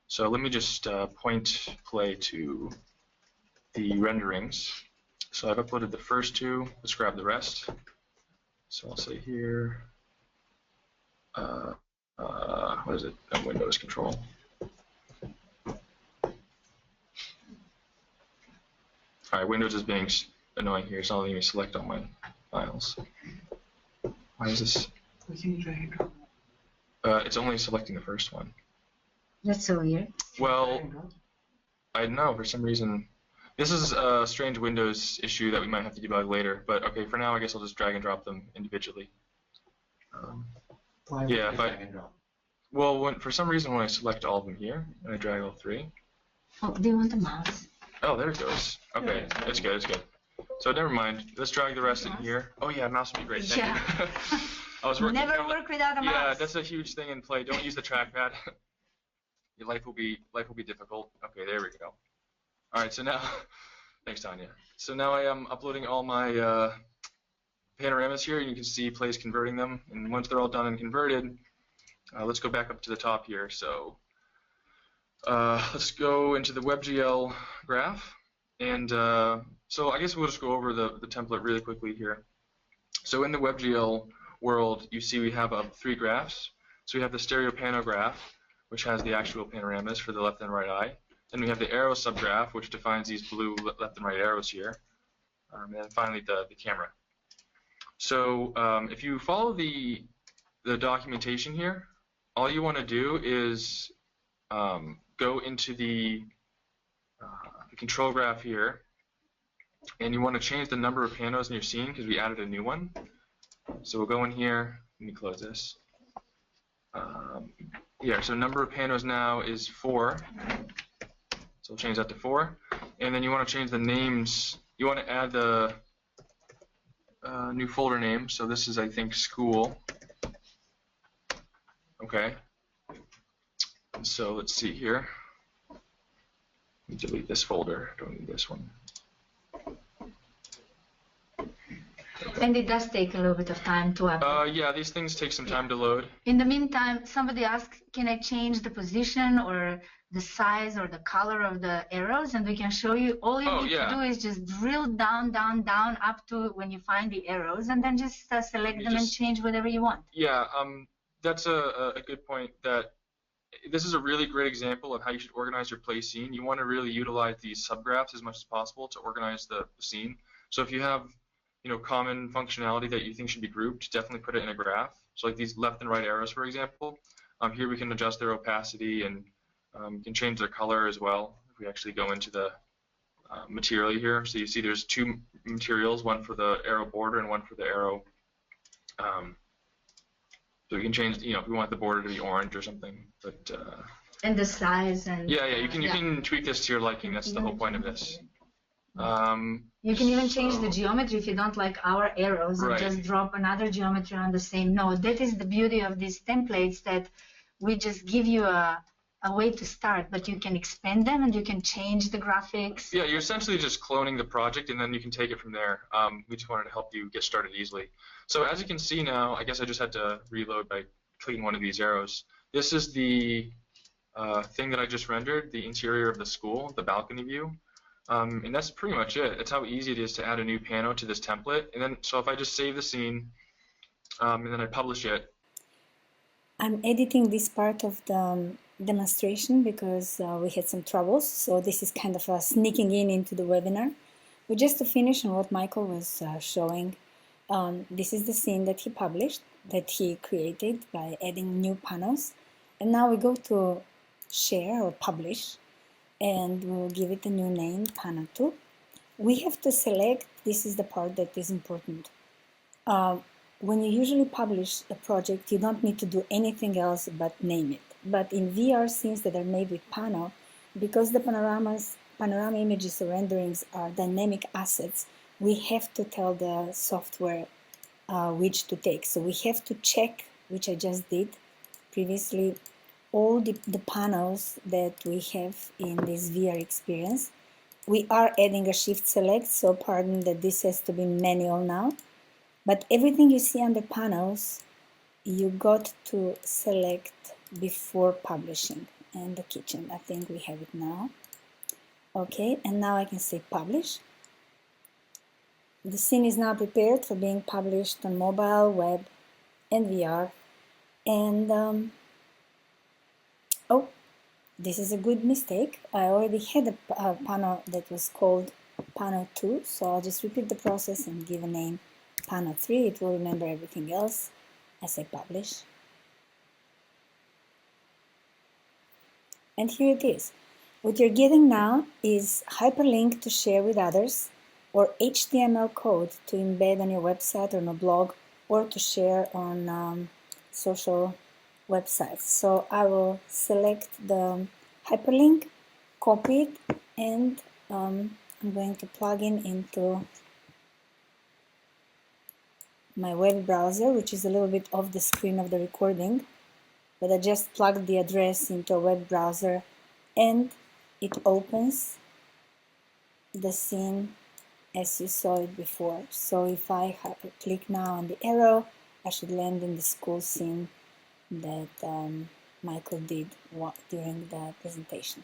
So let me just point Play to the renderings. So I've uploaded the first two. Let's grab the rest. So I'll say here, what is it? Windows Control. All right, Windows is being annoying here. It's not letting me select all my files. Why is this? It's only selecting the first one. That's so weird. Well, I know for some reason. This is a strange Windows issue that we might have to debug later. But okay, for now, I guess I'll just drag and drop them individually. Yeah, drag and drop? Well, for some reason, when I select all of them here and I drag all three. Oh, do you want the mouse? Oh, there it goes. Okay, it's good. It's good. So never mind. Let's drag the rest in here. Oh yeah, mouse would be great. Thank you. I was working. Never work without a mouse. Yeah, that's a huge thing in Play. Don't use the trackpad. Your life will be difficult. Okay, there we go. All right, so now, thanks Tanya. So now I am uploading all my panoramas here, and you can see Play's converting them. And once they're all done and converted, let's go back up to the top here. So let's go into the WebGL graph, and so I guess we'll just go over the template really quickly here. So in the WebGL world, you see we have 3 graphs. So we have the stereo pano graph, which has the actual panoramas for the left and right eye. Then we have the arrow subgraph, which defines these blue left and right arrows here. And then finally the camera. So if you follow the documentation here, all you want to do is go into the control graph here, and you want to change the number of panos in your scene because we added a new one. So we'll go in here. Let me close this. Yeah, so number of panos now is 4. So we'll change that to 4. And then you want to change the names. You want to add the new folder name. So this is, I think, school. Okay. And so let's see here. Let me delete this folder. Don't need this one. And it does take a little bit of time to upload. Yeah, these things take some time to load. In the meantime, somebody asked, can I change the position or the size or the color of the arrows? And we can show you. All you need to do is just drill down, down, down up to when you find the arrows, and then just select them and change whatever you want. Yeah, that's a good point. That this is a really great example of how you should organize your play scene. You want to really utilize these subgraphs as much as possible to organize the scene. So if you have common functionality that you think should be grouped, definitely put it in a graph. So like these left and right arrows, for example. Here we can adjust their opacity, and you can change their color as well. If we actually go into the material here, so you see there's 2 materials, one for the arrow border and one for the arrow. So you can change, if you want the border to be orange or something. But and the size and yeah, you can tweak this to your liking. That's the whole point of this. You can even change the geometry if you don't like our arrows, and just drop another geometry on the same node. That is the beauty of these templates, that we just give you a way to start, but you can expand them and you can change the graphics. Yeah, you're essentially just cloning the project, and then you can take it from there. We just wanted to help you get started easily. So as you can see now, I guess I just had to reload by clicking one of these arrows. This is the thing that I just rendered, the interior of the school, the balcony view. And that's pretty much it. That's how easy it is to add a new pano to this template. And then, so if I just save the scene, and then I publish it. I'm editing this part of the demonstration because we had some troubles. So this is kind of sneaking into the webinar. But just to finish on what Michael was showing, this is the scene that he published, that he created by adding new panos. And now we go to share or publish, and we'll give it a new name, Pano 2. We have to select, this is the part that is important. When you usually publish a project, you don't need to do anything else but name it. But in VR scenes that are made with Pano, because the panorama images or renderings are dynamic assets, we have to tell the software which to take. So we have to check, which I just did previously, all the panos that we have in this VR experience. We are adding a shift select, so pardon that this has to be manual now. But everything you see under panos, you got to select before publishing. And the kitchen, I think we have it now. Okay, and now I can say publish. The scene is now prepared for being published on mobile, web, and VR. And oh, this is a good mistake. I already had a pano that was called Pano 2, so I'll just repeat the process and give a name Pano 3. It will remember everything else. I say publish. And here it is. What you're getting now is hyperlink to share with others, or HTML code to embed on your website or on a blog, or to share on social websites. So I will select the hyperlink, copy it, and I'm going to plug in into my web browser, which is a little bit off the screen of the recording, but I just plugged the address into a web browser and it opens the scene as you saw it before. So if I click now on the arrow, I should land in the school scene that Michael did during the presentation.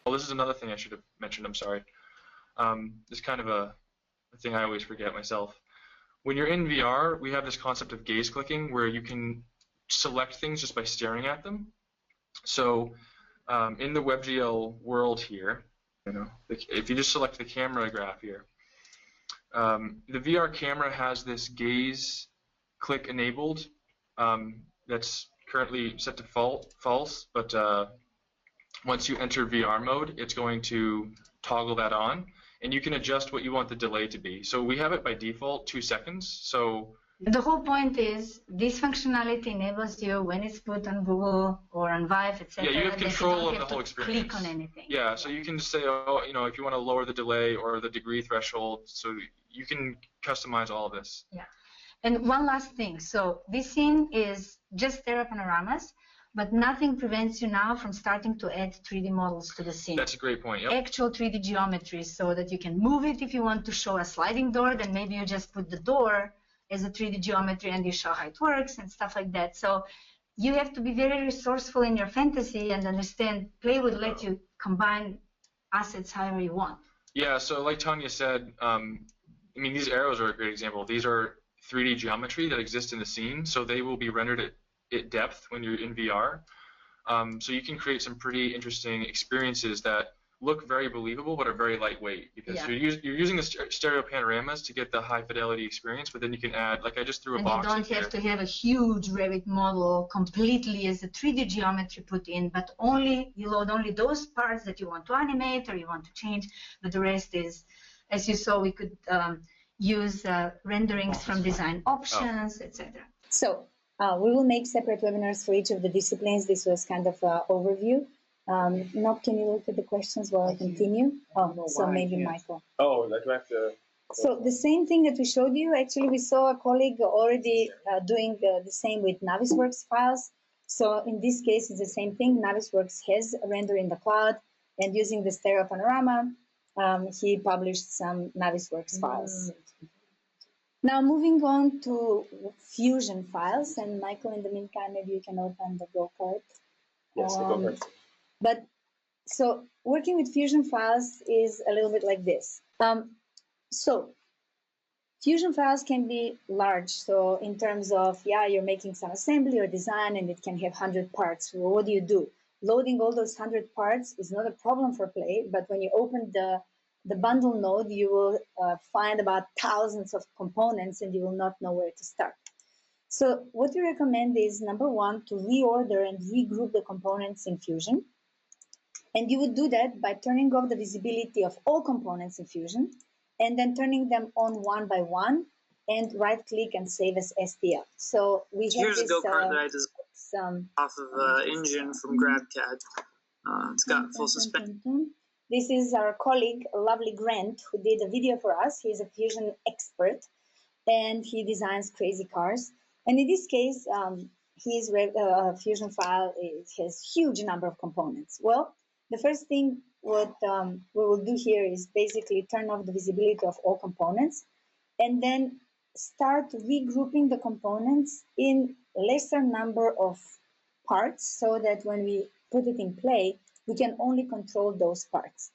Well, this is another thing I should have mentioned, I'm sorry. This is kind of a thing I always forget myself. When you're in VR, we have this concept of gaze clicking where you can select things just by staring at them. So in the WebGL world here, if you just select the camera graph here, the VR camera has this gaze click enabled that's currently set to false, but once you enter VR mode, it's going to toggle that on, and you can adjust what you want the delay to be. So we have it by default 2 seconds. So the whole point is this functionality enables you when it's put on Google or on Vive, etc. Yeah, you have control of the whole experience. Click on anything. Yeah, so you can just say, oh, if you want to lower the delay or the degree threshold, so you can customize all of this. Yeah, and one last thing. So this scene is just stereo panoramas, but nothing prevents you now from starting to add 3D models to the scene. That's a great point. Yep. Actual 3D geometry, so that you can move it if you want to show a sliding door. Then maybe you just put the door as a 3D geometry and you show how it works and stuff like that. So you have to be very resourceful in your fantasy and understand Play would let you combine assets however you want. Yeah, so like Tanya said, these arrows are a great example. These are 3D geometry that exist in the scene, so they will be rendered at depth when you're in VR. So you can create some pretty interesting experiences that look very believable but are very lightweight, because you're using the stereo panoramas to get the high fidelity experience, but then you can add, like I just threw a box in here. And you don't have to have a huge Revit model completely as a 3D geometry put in, but you load only those parts that you want to animate or you want to change, but the rest is, as you saw, we could use renderings from design options, etc. So we will make separate webinars for each of the disciplines. This was kind of an overview. Nob, can you look at the questions while I continue? Oh, so maybe Michael. Oh, like do I have to? So the same thing that we showed you, actually we saw a colleague already doing the same with Navisworks files. So in this case, it's the same thing. Navisworks has a render in the cloud, and using the stereo panorama, he published some Navisworks files. Now moving on to Fusion files, and Michael, in the meantime, maybe you can open the go-kart. Yes, the go-kart. But so working with Fusion files is a little bit like this. So Fusion files can be large. So in terms of, you're making some assembly or design and it can have 100 parts. Well, what do? Loading all those 100 parts is not a problem for Play, but when you open the bundle node, you will find about thousands of components and you will not know where to start. So what we recommend is, number one, to reorder and regroup the components in Fusion. And you would do that by turning off the visibility of all components in Fusion and then turning them on one by one and right-click and save as STL. So we have Here's this a go-kart that I designed off of engine from GrabCAD. It's got full suspension. This is our colleague, lovely Grant, who did a video for us. He's a Fusion expert, and he designs crazy cars. And in this case, his Fusion file has huge number of components. Well, the first thing what we will do here is basically turn off the visibility of all components and then start regrouping the components in lesser number of parts so that when we put it in Play, we can only control those parts.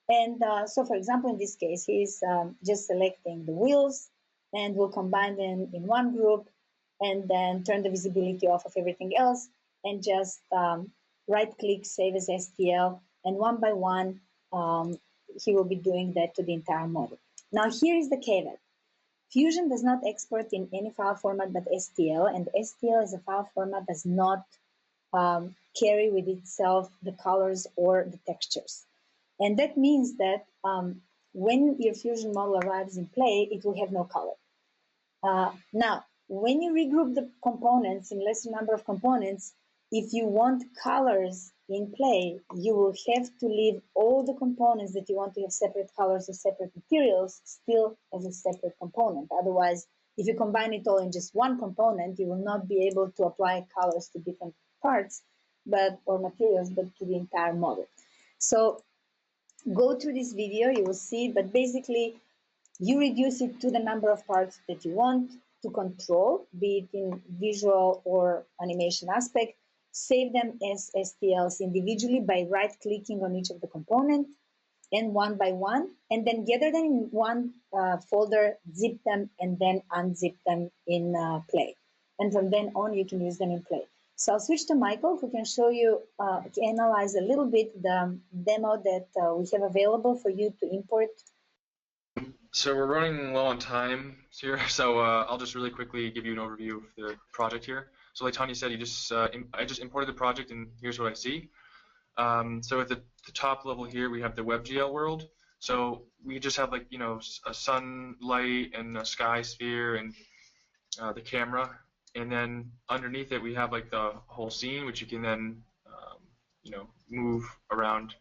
And so, for example, in this case, he's just selecting the wheels and we'll combine them in one group and then turn the visibility off of everything else and just right-click, save as STL, and one by one, he will be doing that to the entire model. Now, here is the caveat. Fusion does not export in any file format but STL, and STL as a file format does not carry with itself the colors or the textures. And that means that when your Fusion model arrives in Play, it will have no color. Now, when you regroup the components in lesser number of components, if you want colors in Play, you will have to leave all the components that you want to have separate colors or separate materials still as a separate component. Otherwise, if you combine it all in just one component, you will not be able to apply colors to different parts or materials, but to the entire model. So go through this video, you will see, but basically you reduce it to the number of parts that you want to control, be it in visual or animation aspect. Save them as STLs individually by right-clicking on each of the components and one by one, and then gather them in one folder, zip them, and then unzip them in Play. And from then on, you can use them in Play. So I'll switch to Michael, who can show you, analyze a little bit the demo that we have available for you to import. So we're running low on time here, so I'll just really quickly give you an overview of the project here. So like Tanya said, I just imported the project, and here's what I see. So at the top level here, we have the WebGL world. So we just have like, a sunlight and a sky sphere and the camera. And then underneath it, we have like the whole scene, which you can then, move around,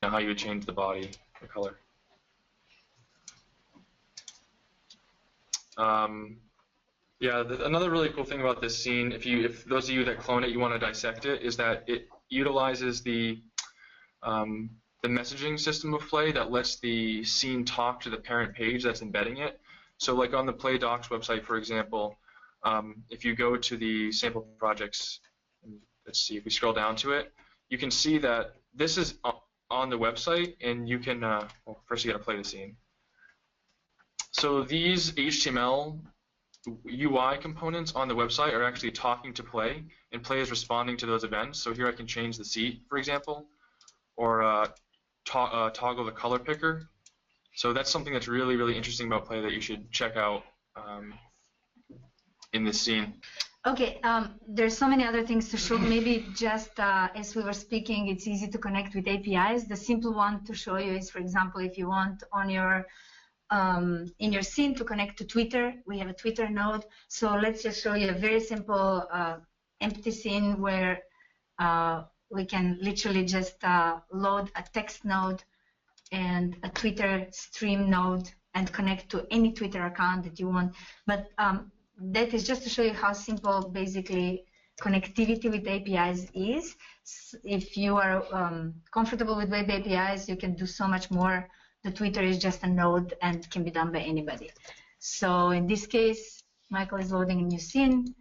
how you would change the body, the color. Another really cool thing about this scene, if those of you that clone it, you want to dissect it, is that it utilizes the messaging system of Play that lets the scene talk to the parent page that's embedding it. So like on the Play Docs website, for example, if you go to the sample projects, let's see, if we scroll down to it, you can see that this is on the website, and you can, well, first you got to play the scene. So these HTML UI components on the website are actually talking to Play, and Play is responding to those events. So here I can change the seat, for example, or toggle the color picker. So that's something that's really, really interesting about Play that you should check out in this scene. Okay, there's so many other things to show. Maybe just as we were speaking, it's easy to connect with APIs. The simple one to show you is, for example, if you want on your in your scene to connect to Twitter, we have a Twitter node. So let's just show you a very simple empty scene where we can literally just load a text node and a Twitter stream node and connect to any Twitter account that you want. But that is just to show you how simple basically connectivity with APIs is. If you are comfortable with web APIs, you can do so much more. The Twitter is just a node and can be done by anybody. So in this case, Michael is loading a new scene,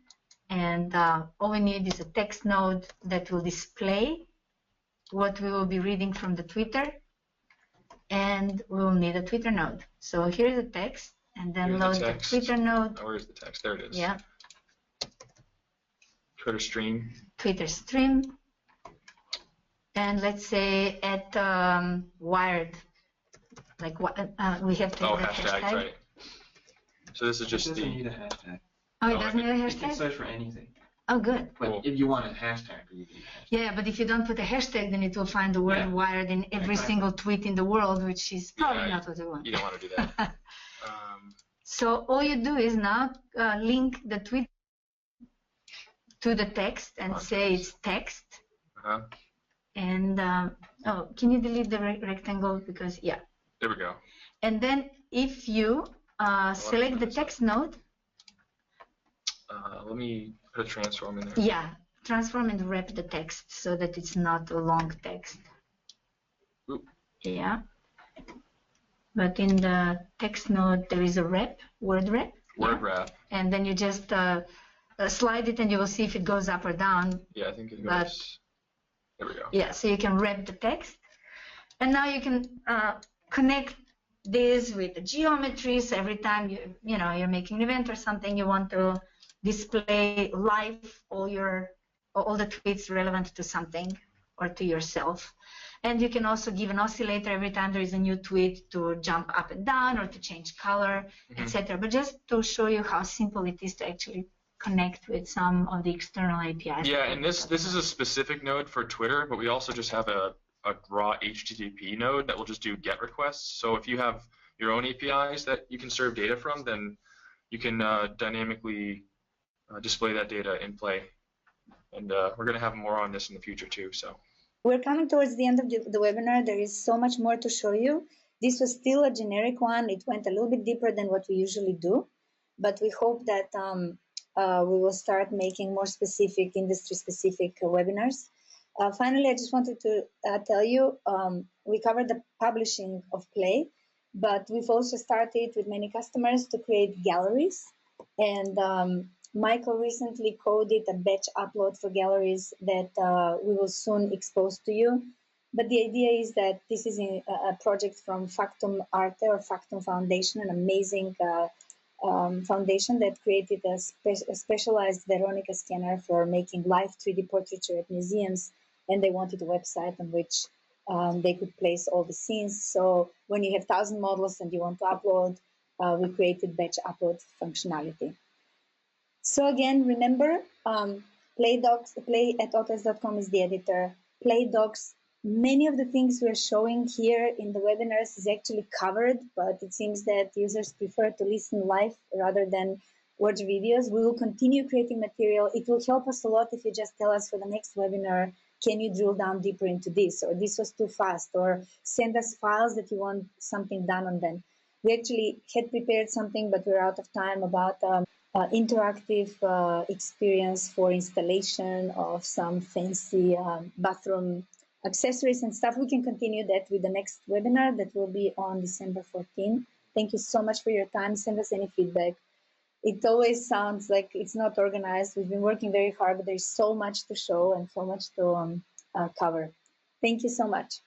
and all we need is a text node that will display what we will be reading from the Twitter, and we will need a Twitter node. So here's the text, and then load the Twitter node. Oh, where's the text? There it is. Yeah. Twitter stream. Twitter stream. And let's say at wired. Like what we have to have hashtag, right. So this is just it doesn't need a hashtag. Oh, it doesn't need a You hashtag? can search for anything. Oh, good. But Cool. if you want a hashtag, you can use a hashtag. Yeah, but if you don't put a hashtag, then it will find the word wired in every single tweet in the world, which is probably not what we want. You don't want to do that. So all you do is now link the tweet to the text and say it's text. Uh-huh. And oh, can you delete the rectangle? Because There we go. And then if you select the text node. Let me put a transform in there. Yeah, transform and wrap the text so that it's not a long text. Oop. Yeah. But in the text node, there is a wrap, word wrap. Word wrap. And then you just slide it and you will see if it goes up or down. Yeah, I think it goes. There we go. Yeah, so you can wrap the text. And now you can connect this with the geometry. So every time you're making an event or something, you want to display live all the tweets relevant to something or to yourself. And you can also give an oscillator every time there is a new tweet to jump up and down or to change color, etc. But just to show you how simple it is to actually connect with some of the external APIs. Yeah, and this is a specific node for Twitter, but we also just have a raw HTTP node that will just do GET requests. So if you have your own APIs that you can serve data from, then you can dynamically display that data in Play. And we're going to have more on this in the future too. So. We're coming towards the end of the webinar. There is so much more to show you. This was still a generic one. It went a little bit deeper than what we usually do, but we hope that we will start making more specific, industry-specific webinars. Finally, I just wanted to tell you, we covered the publishing of Play, but we've also started with many customers to create galleries. And Michael recently coded a batch upload for galleries that we will soon expose to you. But the idea is that this is a project from Factum Arte or Factum Foundation, an amazing foundation that created a specialized Veronica scanner for making live 3D portraiture at museums, and they wanted a website on which they could place all the scenes. So when you have 1,000 models and you want to upload, we created batch upload functionality. So again, remember, play at autodesk.com is the editor. Play docs. Many of the things we're showing here in the webinars is actually covered, but it seems that users prefer to listen live rather than watch videos. We will continue creating material. It will help us a lot if you just tell us for the next webinar, can you drill down deeper into this, or this was too fast, or send us files that you want something done on them. We actually had prepared something, but we're out of time about interactive experience for installation of some fancy bathroom accessories and stuff. We can continue that with the next webinar that will be on December 14. Thank you so much for your time. Send us any feedback. It always sounds like it's not organized. We've been working very hard, but there's so much to show and so much to cover. Thank you so much.